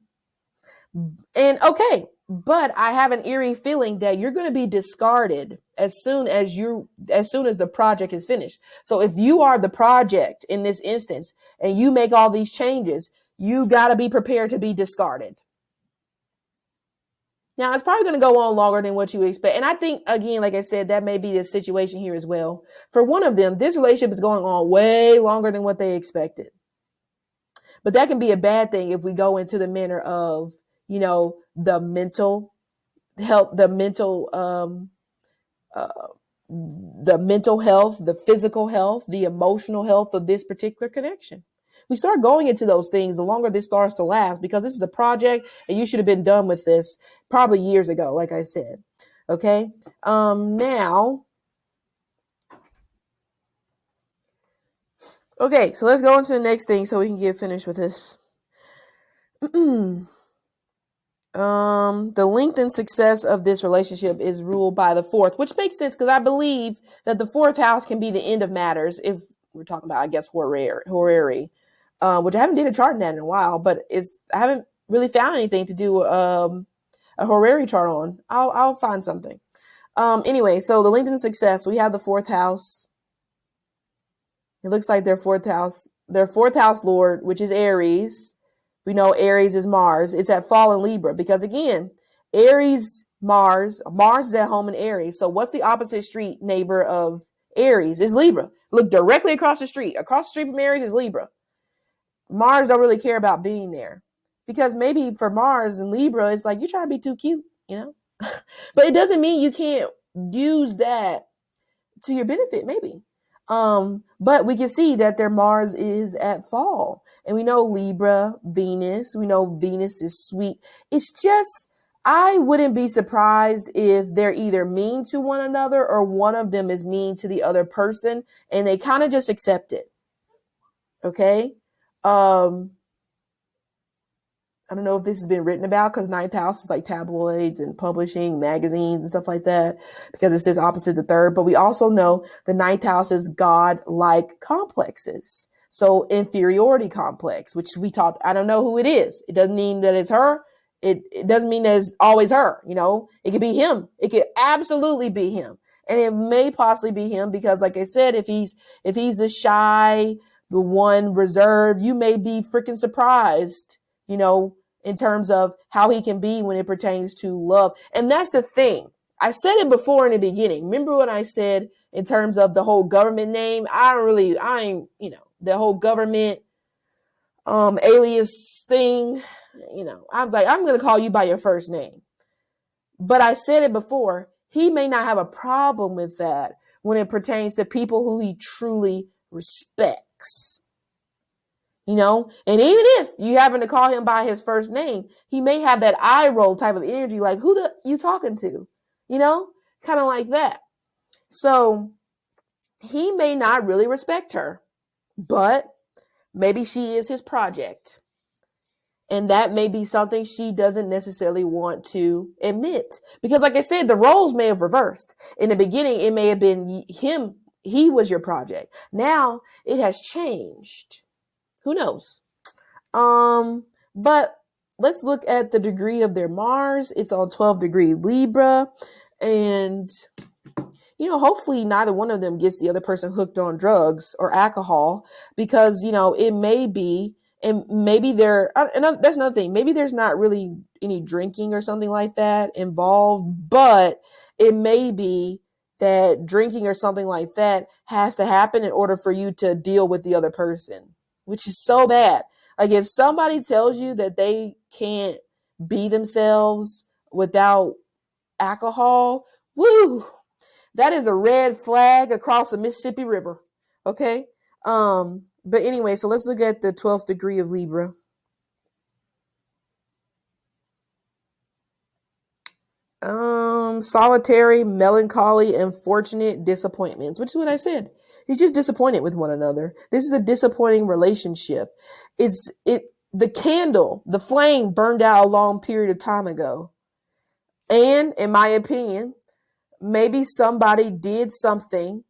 [SPEAKER 1] And okay, but I have an eerie feeling that you're going to be discarded as soon as the project is finished. So if you are the project in this instance and you make all these changes, you got to be prepared to be discarded. Now, it's probably going to go on longer than what you expect. And I think, again, like I said, that may be the situation here as well. For one of them, this relationship is going on way longer than what they expected. But that can be a bad thing if we go into the manner of, the mental health, uh, the mental health, the physical health, the emotional health of this particular connection. We start going into those things the longer this starts to last, because this is a project and you should have been done with this probably years ago, like I said. Okay. Now, okay, so let's go into the next thing so we can get finished with this. The length and success of this relationship is ruled by the fourth, which makes sense because I believe that the fourth house can be the end of matters if we're talking about, I guess, horary, which I haven't did a chart in that in a while, but I haven't really found anything to do a horary chart on. I'll find something. Anyway, so the length and success, we have the fourth house. It looks like their fourth house lord, which is Aries. We know Aries is Mars. It's at fall in Libra because, again, Aries, Mars is at home in Aries. So what's the opposite street neighbor of Aries? It's Libra. Look directly across the street. Across the street from Aries is Libra. Mars don't really care about being there because maybe for Mars and Libra, it's like you're trying to be too cute, But it doesn't mean you can't use that to your benefit, maybe. But we can see that their Mars is at fall, and we know Libra, Venus, we know Venus is sweet. It's just, I wouldn't be surprised if they're either mean to one another or one of them is mean to the other person and they kind of just accept it. Okay. I don't know if this has been written about because ninth house is like tabloids and publishing, magazines and stuff like that, because it says opposite the third. But we also know the ninth house is God-like complexes. So inferiority complex, which we talked, I don't know who it is. It doesn't mean that it's her. It doesn't mean that it's always her. It could be him. It could absolutely be him. And it may possibly be him because, like I said, if he's the shy, the one reserved, you may be freaking surprised, in terms of how he can be when it pertains to love. And that's the thing. I said it before in the beginning. Remember when I said in terms of the whole government name? The whole government alias thing, I was like, I'm going to call you by your first name. But I said it before. He may not have a problem with that when it pertains to people who he truly respects. And even if you happen to call him by his first name, he may have that eye roll type of energy, like, who you talking to? Kind of like that. So he may not really respect her, but maybe she is his project. And that may be something she doesn't necessarily want to admit. Because like I said, the roles may have reversed. In the beginning, it may have been him. He was your project. Now it has changed. Who knows? But let's look at the degree of their Mars. It's on 12 degree Libra. And, hopefully neither one of them gets the other person hooked on drugs or alcohol because, it may be, and maybe and that's another thing. Maybe there's not really any drinking or something like that involved, but it may be that drinking or something like that has to happen in order for you to deal with the other person, which is so bad. Like if somebody tells you that they can't be themselves without alcohol, woo, that is a red flag across the Mississippi River. Okay. But anyway, so let's look at the 12th degree of Libra. Solitary, melancholy, unfortunate disappointments, which is what I said. He's just disappointed with one another. This is a disappointing relationship. The candle, the flame burned out a long period of time ago. And in my opinion, maybe somebody did something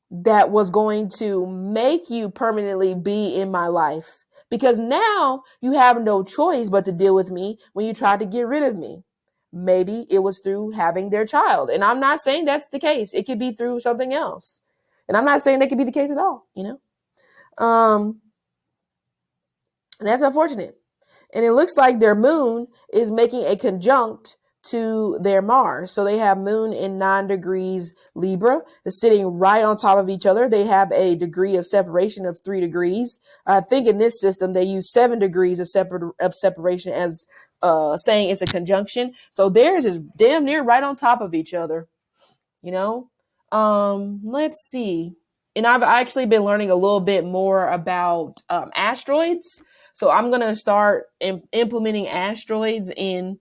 [SPEAKER 1] that was going to make you permanently be in my life. Because now you have no choice but to deal with me when you try to get rid of me. Maybe it was through having their child. And I'm not saying that's the case. It could be through something else. And I'm not saying that could be the case at all, That's unfortunate. And it looks like their moon is making a conjunct to their Mars. So they have Moon in 9 degrees Libra. They're sitting right on top of each other. They have a degree of separation of 3 degrees. I think in this system they use 7 degrees of separation as saying it's a conjunction. So theirs is damn near right on top of each other. You know, let's see. And I've actually been learning a little bit more about asteroids. So I'm going to start implementing asteroids in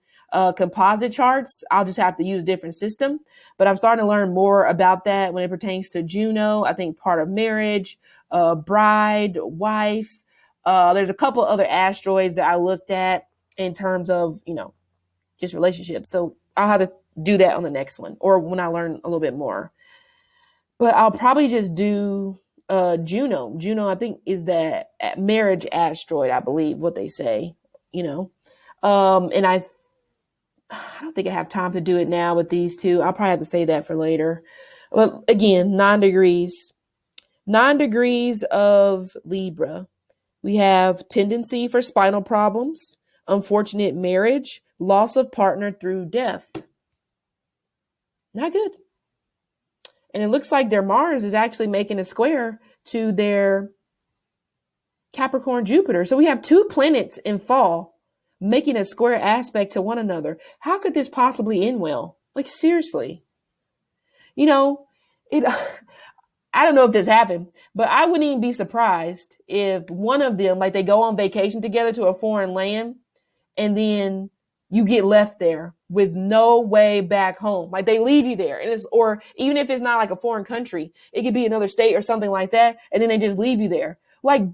[SPEAKER 1] composite charts. I'll just have to use a different system, but I'm starting to learn more about that when it pertains to Juno. I think part of marriage, bride, wife. There's a couple other asteroids that I looked at in terms of, just relationships. So I'll have to do that on the next one or when I learn a little bit more. But I'll probably just do Juno. Juno, I think, is that marriage asteroid, I believe, what they say, And I don't think I have time to do it now with these two. I'll probably have to say that for later. But again, 9 degrees. 9 degrees of Libra. We have tendency for spinal problems, unfortunate marriage, loss of partner through death. Not good. And it looks like their Mars is actually making a square to their Capricorn Jupiter. So we have 2 planets in fall making a square aspect to one another. How could this possibly end well? Like, seriously. I don't know if this happened, but I wouldn't even be surprised if one of them, like, they go on vacation together to a foreign land and then you get left there with no way back home. Like, they leave you there. Or even if it's not like a foreign country, it could be another state or something like that. And then they just leave you there. Like,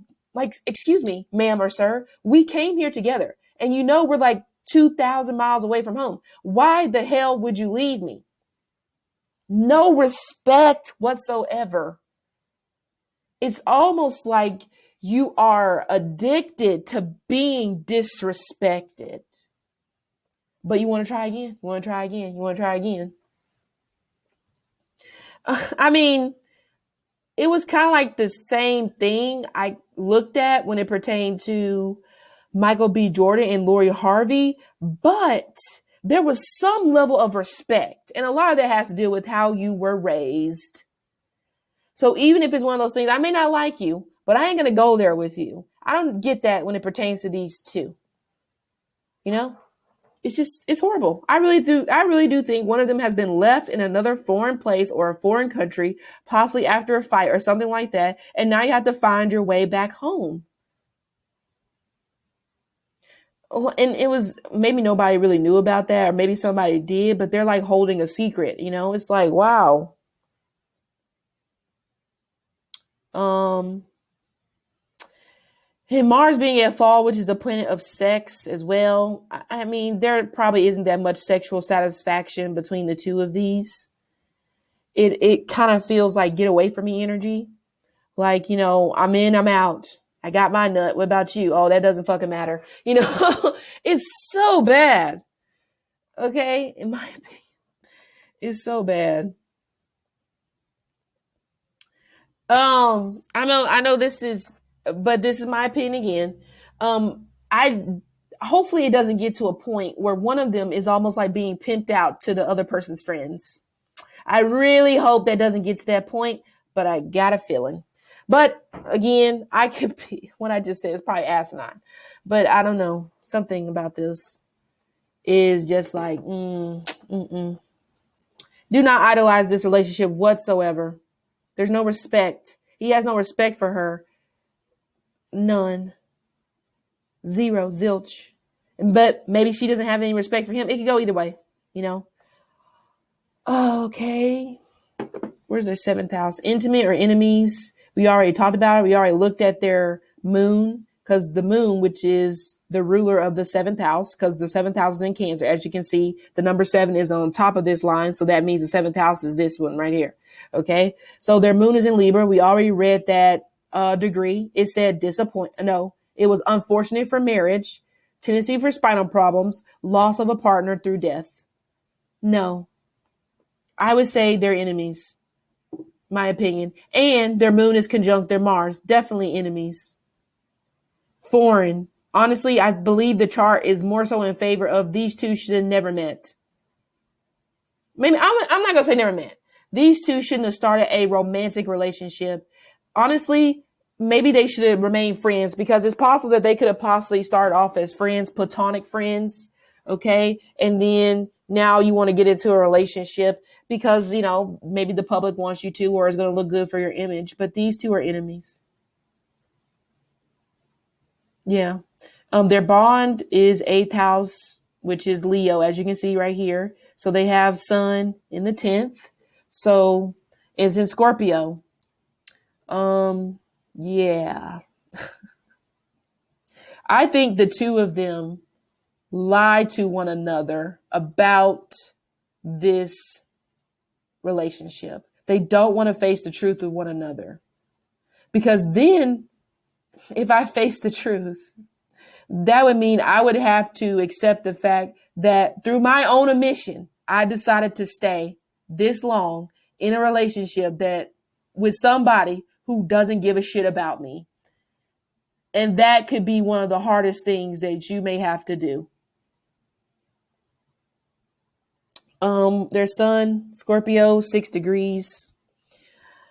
[SPEAKER 1] excuse me, ma'am or sir, we came here together and we're like 2,000 miles away from home. Why the hell would you leave me? No respect whatsoever. It's almost like you are addicted to being disrespected. But you want to try again. You want to try again. You want to try again. I mean, it was kind of like the same thing I looked at when it pertained to Michael B. Jordan and Lori Harvey, but there was some level of respect. And a lot of that has to do with how you were raised. So even if it's one of those things, I may not like you, but I ain't going to go there with you. I don't get that when it pertains to these two. It's horrible. I really do think one of them has been left in another foreign place or a foreign country, possibly after a fight or something like that. And now you have to find your way back home. And it was, maybe nobody really knew about that, or maybe somebody did, but they're like holding a secret, it's like, wow. And Mars being at fall, which is the planet of sex as well. I mean, there probably isn't that much sexual satisfaction between the two of these. It kind of feels like get away from me energy. Like, I'm in, I'm out. I got my nut. What about you? Oh, that doesn't fucking matter. It's so bad. Okay. In my opinion, it's so bad. I know this is my opinion again. Hopefully it doesn't get to a point where one of them is almost like being pimped out to the other person's friends. I really hope that doesn't get to that point, but I got a feeling. But again, I could be, what I just said is probably asinine, but I don't know. Something about this is just like, Do not idolize this relationship whatsoever. There's no respect. He has no respect for her. None. Zero. Zilch. But maybe she doesn't have any respect for him. It could go either way, Okay. Where's their 7th house? Intimate or enemies? We already talked about it. We already looked at their moon, because the moon, which is the ruler of the 7th house, because the 7th house is in Cancer. As you can see, the number 7 is on top of this line. So that means the 7th house is this one right here. Okay. So their moon is in Libra. We already read that degree. It said it was unfortunate for marriage, tendency for spinal problems, loss of a partner through death. No, I would say they're enemies, my opinion. And their moon is conjunct their Mars. Definitely enemies. Foreign. Honestly, I believe the chart is more so in favor of these two should have never met. Maybe I'm not gonna say never met. These two shouldn't have started a romantic relationship. Honestly, maybe they should have remained friends, because it's possible that they could have possibly started off as friends, platonic friends, okay? And then now you want to get into a relationship because, maybe the public wants you to, or it's going to look good for your image. But these two are enemies. Yeah. Their bond is 8th house, which is Leo, as you can see right here. So they have Sun in the 10th. So it's in Scorpio. Yeah. I think the two of them lie to one another about this relationship. They don't want to face the truth with one another. Because then, if I face the truth, that would mean I would have to accept the fact that through my own admission, I decided to stay this long in a relationship that with somebody who doesn't give a shit about me. And that could be one of the hardest things that you may have to do. Their sun, Scorpio, 6 degrees.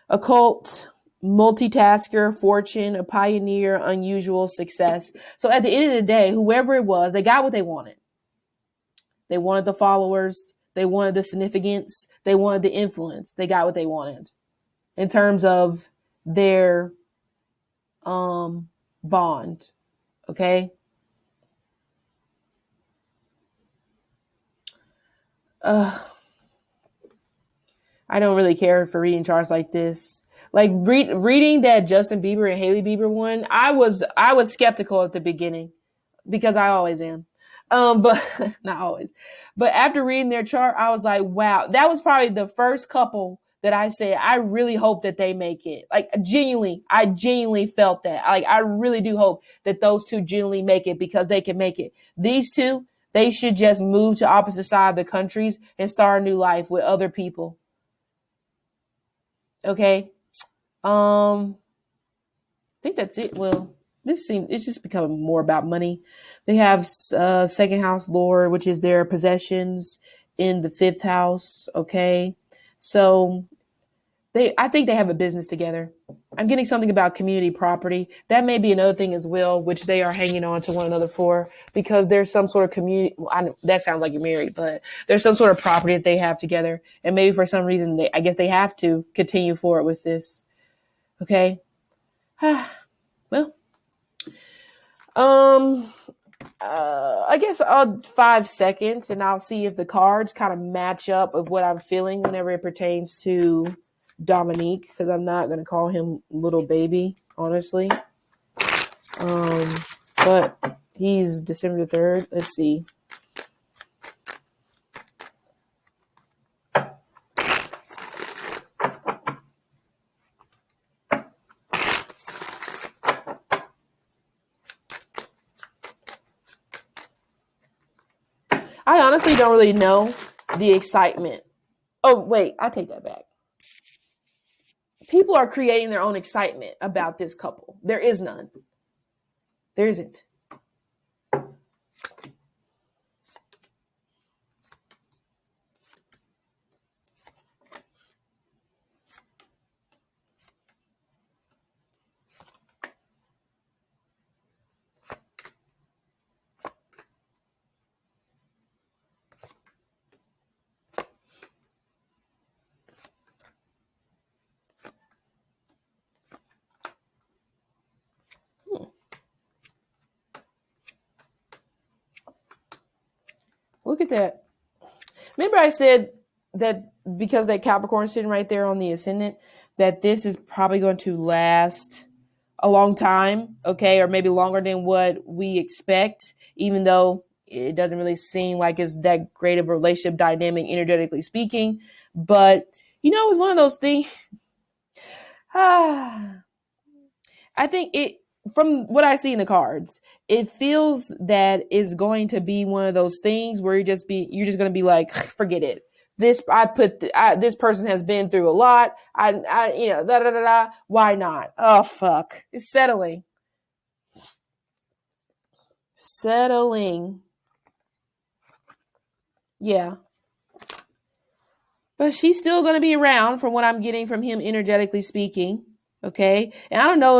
[SPEAKER 1] Occult, multitasker, fortune, a pioneer, unusual, success. So at the end of the day, whoever it was, they got what they wanted. They wanted the followers. They wanted the significance. They wanted the influence. They got what they wanted in terms of their bond. Okay. I don't really care for reading charts like this. Like reading that Justin Bieber and Hailey Bieber one, I was skeptical at the beginning, because I always am. But not always. But after reading their chart, I was like, wow, that was probably the first couple that I said, I really hope that they make it. Like I genuinely felt that. Like I really do hope that those two genuinely make it, because they can make it. These two, they should just move to opposite side of the countries and start a new life with other people. Okay. I think that's it. Well, it's just becoming more about money. They have second house Lord, which is their possessions, in the 5th house. Okay. So I think they have a business together. I'm getting something about community property. That may be another thing as well, which they are hanging on to one another for, because there's some sort of community. That sounds like you're married, but there's some sort of property that they have together. And maybe for some reason, I guess they have to continue forward with this. Okay. Well, I guess 5 seconds, and I'll see if the cards kind of match up with what I'm feeling whenever it pertains to Dominique, because I'm not going to call him little baby, honestly. But he's December 3rd. Let's see. I honestly don't really know the excitement. Oh, wait, I take that back. People are creating their own excitement about this couple. There is none. There isn't. Look at that. Remember I said that because that Capricorn sitting right there on the ascendant, that this is probably going to last a long time, okay, or maybe longer than what we expect, even though it doesn't really seem like it's that great of a relationship dynamic, energetically speaking. But, it's one of those things. I think from what I see in the cards, it feels that it's going to be one of those things where you're just going to be like, forget it. This person has been through a lot. Why not? Oh fuck, it's settling. Yeah. but she's still going to be around from what I'm getting from him energetically speaking. Okay. And I don't know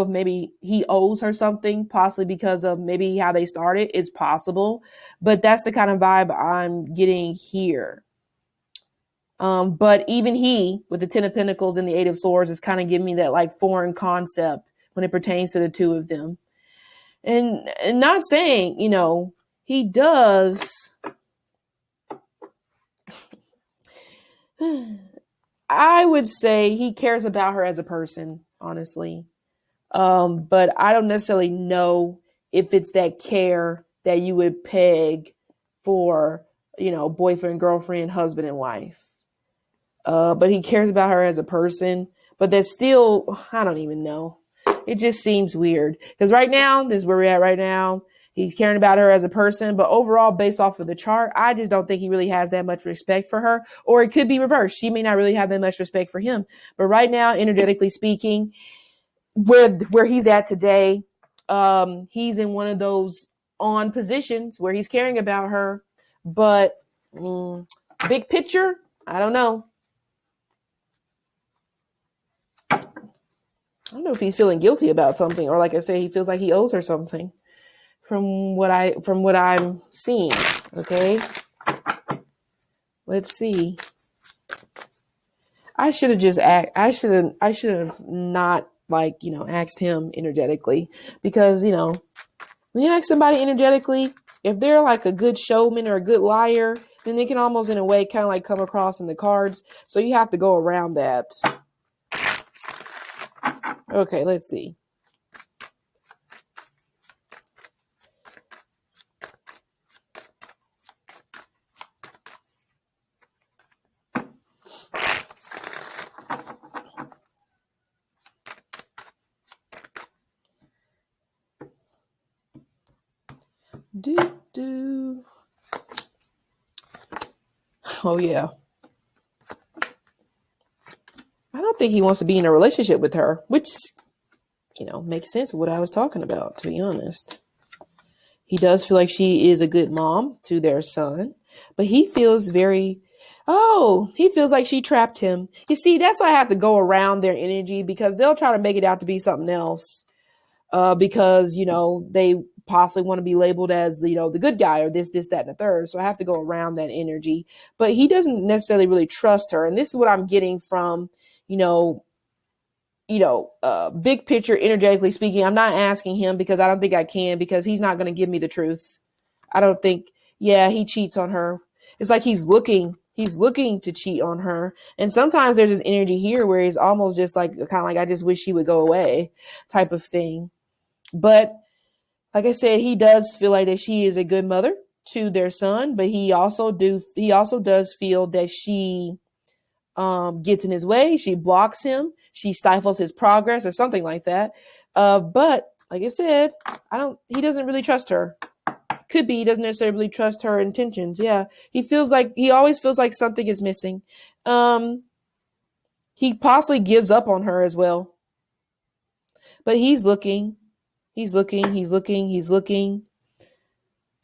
[SPEAKER 1] if maybe he owes her something, possibly because of maybe how they started. It's possible, but that's the kind of vibe I'm getting here. But even he, with the 10 of Pentacles and the 8 of Swords, is kind of giving me that like foreign concept when it pertains to the two of them. And not saying, he does. I would say he cares about her as a person, honestly. But I don't necessarily know if it's that care that you would peg for, boyfriend, girlfriend, husband, and wife. But he cares about her as a person. But that's still, I don't even know. It just seems weird. Because right now, this is where we're at right now. He's caring about her as a person. But overall, based off of the chart, I just don't think he really has that much respect for her. Or it could be reversed. She may not really have that much respect for him. But right now, energetically speaking, where he's at today, he's in one of those on positions where he's caring about her. But big picture, I don't know. I don't know if he's feeling guilty about something, or like I say, he feels like he owes her something from what I'm seeing. Okay. Let's see. I should have not asked him energetically, because, when you ask somebody energetically, if they're like a good showman or a good liar, then they can almost in a way kind of like come across in the cards. So you have to go around that. Okay, let's see. Oh, yeah. I don't think he wants to be in a relationship with her, which, makes sense of what I was talking about, to be honest. He does feel like she is a good mom to their son, but he feels like she trapped him. You see, that's why I have to go around their energy, because they'll try to make it out to be something else. Because, they possibly want to be labeled as, the good guy, or this, that, and the third. So I have to go around that energy, but he doesn't necessarily really trust her. And this is what I'm getting from, big picture, energetically speaking. I'm not asking him because I don't think I can, because he's not going to give me the truth. I don't think, he cheats on her. It's like he's looking to cheat on her. And sometimes there's this energy here where he's almost just like, kind of like, I just wish she would go away type of thing. But like I said, he does feel like that she is a good mother to their son, but he also does feel that she gets in his way. She blocks him. She stifles his progress or something like that. But like I said, he doesn't really trust her. Could be he doesn't necessarily really trust her intentions. Yeah. He always feels like something is missing. He possibly gives up on her as well. But he's looking. He's looking.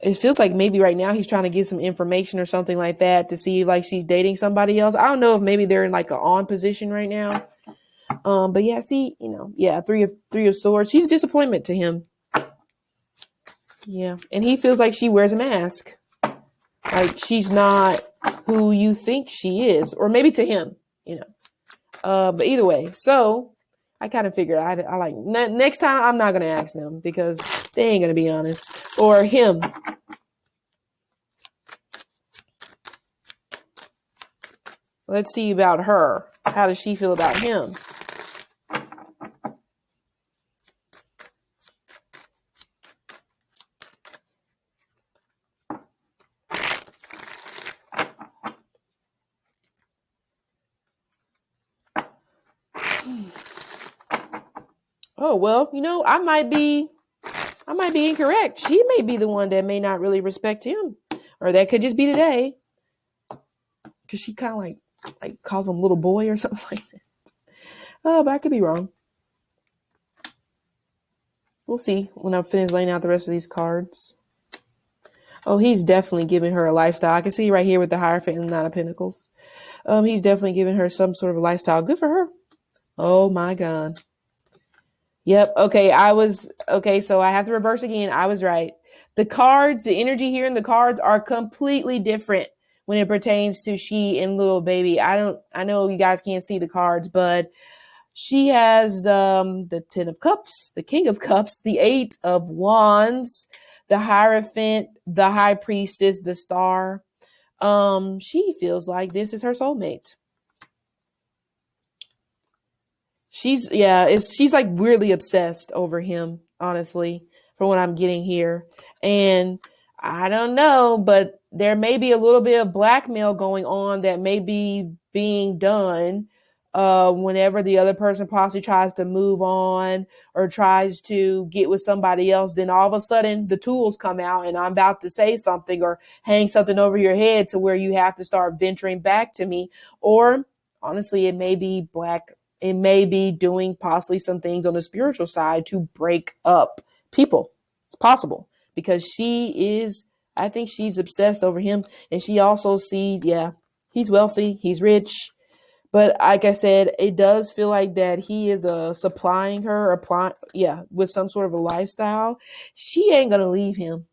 [SPEAKER 1] It feels like maybe right now he's trying to get some information or something like that to see if like she's dating somebody else. I don't know if maybe they're in like an on position right now. But yeah, see, three of swords. She's a disappointment to him. Yeah. And he feels like she wears a mask. Like she's not who you think she is, or maybe to him, but either way. So I kind of figured I like next time I'm not going to ask them, because they ain't going to be honest, or him. Let's see about her. How does she feel about him? Oh, well, I might be incorrect. She may be the one that may not really respect him, or that could just be today, because she kind of like calls him little boy or something like that. Oh, but I could be wrong. We'll see when I finish laying out the rest of these cards. Oh, he's definitely giving her a lifestyle. I can see right here with the Hierophant and the Nine of Pentacles. He's definitely giving her some sort of a lifestyle. Good for her. Oh my God. Yep. Okay. So I have to reverse again. I was right. The cards, the energy here in the cards are completely different when it pertains to she and little baby. I know you guys can't see the cards, but she has the 10 of cups, the king of cups, the 8 of wands, the Hierophant, the high priestess, the star. She feels like this is her soulmate. She's like weirdly obsessed over him, honestly, from what I'm getting here. And I don't know, but there may be a little bit of blackmail going on that may be being done whenever the other person possibly tries to move on or tries to get with somebody else. Then all of a sudden the tools come out and I'm about to say something or hang something over your head to where you have to start venturing back to me. Or honestly, it may be doing possibly some things on the spiritual side to break up people. It's possible because I think she's obsessed over him. And she also sees, he's wealthy, he's rich. But like I said, it does feel like that he is supplying her, with some sort of a lifestyle. She ain't going to leave him.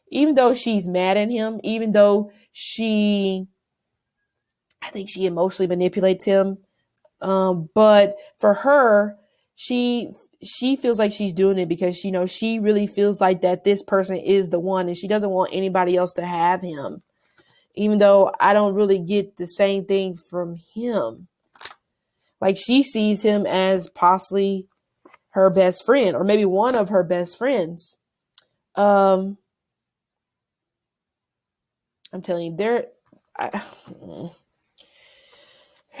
[SPEAKER 1] Even though she's mad at him, even though I think she emotionally manipulates him. But for her, she feels like she's doing it because she really feels like that this person is the one and she doesn't want anybody else to have him. Even though I don't really get the same thing from him. Like she sees him as possibly her best friend or maybe one of her best friends. I'm telling you, there's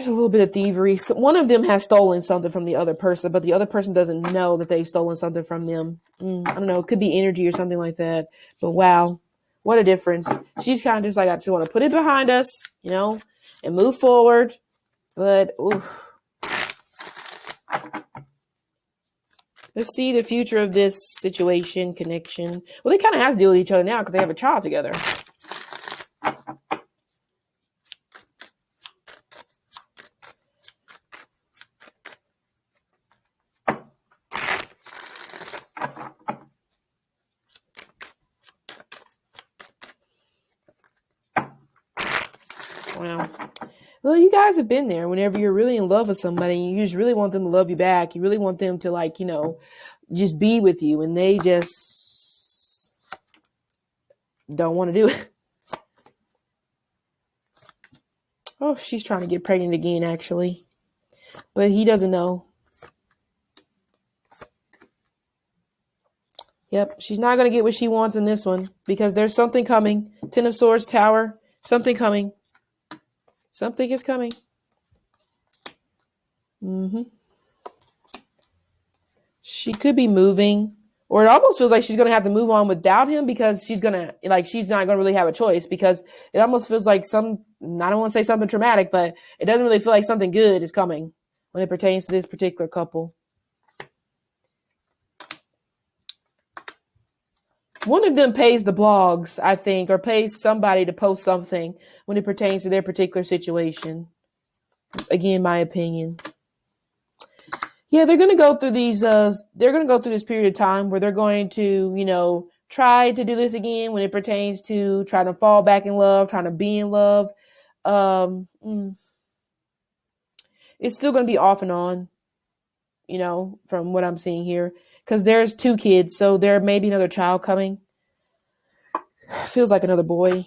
[SPEAKER 1] a little bit of thievery. So one of them has stolen something from the other person, but the other person doesn't know that they've stolen something from them. I don't know. It could be energy or something like that. But wow, what a difference. She's kind of just like, I just want to put it behind us, and move forward. But oof. Let's see the future of this situation, connection. Well, they kind of have to deal with each other now because they have a child together. Wow. Well, you guys have been there whenever you're really in love with somebody. You just really want them to love you back. You really want them to just be with you. And they just don't want to do it. Oh, she's trying to get pregnant again, actually. But he doesn't know. Yep, she's not going to get what she wants in this one because there's something coming. 10 of Swords, Tower, something coming. Something is coming. She could be moving, or it almost feels like she's going to have to move on without him because she's not going to really have a choice because it almost feels like I don't want to say something traumatic, but it doesn't really feel like something good is coming when it pertains to this particular couple. One of them pays the blogs, I think, or pays somebody to post something when it pertains to their particular situation. Again, my opinion. Yeah, they're going to go through this period of time where they're going to, try to do this again when it pertains to trying to fall back in love, trying to be in love. It's still going to be off and on, from what I'm seeing here. Because there's 2 kids, so there may be another child coming. Feels like another boy.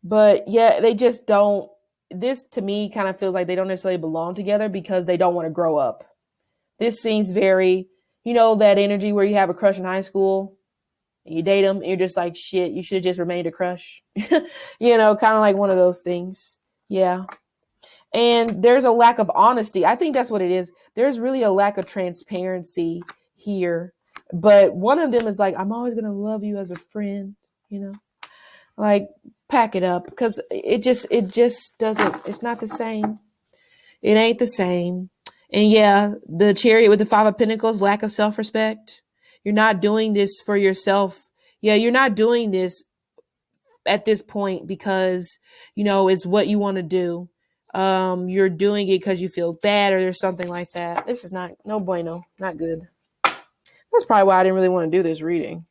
[SPEAKER 1] But yeah, they just don't. This to me kind of feels like they don't necessarily belong together because they don't want to grow up. This seems very, that energy where you have a crush in high school, and you date them, and you're just like, shit, you should have just remained a crush. Kind of like one of those things. Yeah. And there's a lack of honesty. I think that's what it is. There's really a lack of transparency here. But one of them is like, I'm always going to love you as a friend, like pack it up because it just doesn't, it's not the same. It ain't the same. And yeah, the Chariot with the 5 of Pentacles, lack of self-respect. You're not doing this for yourself. Yeah, you're not doing this at this point because, it's what you want to do. You're doing it because you feel bad or there's something like that. This is no bueno, not good. That's probably why I didn't really want to do this reading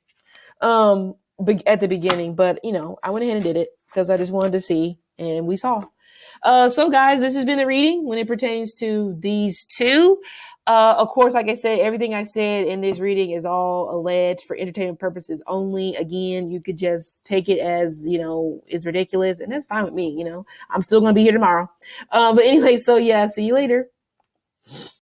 [SPEAKER 1] at the beginning, but I went ahead and did it because I just wanted to see, and we saw. So guys, this has been the reading when it pertains to these two. Of course, like I said, everything I said in this reading is all alleged for entertainment purposes only. Again, you could just take it as, it's ridiculous, and that's fine with me. I'm still going to be here tomorrow. But anyway, so yeah, see you later.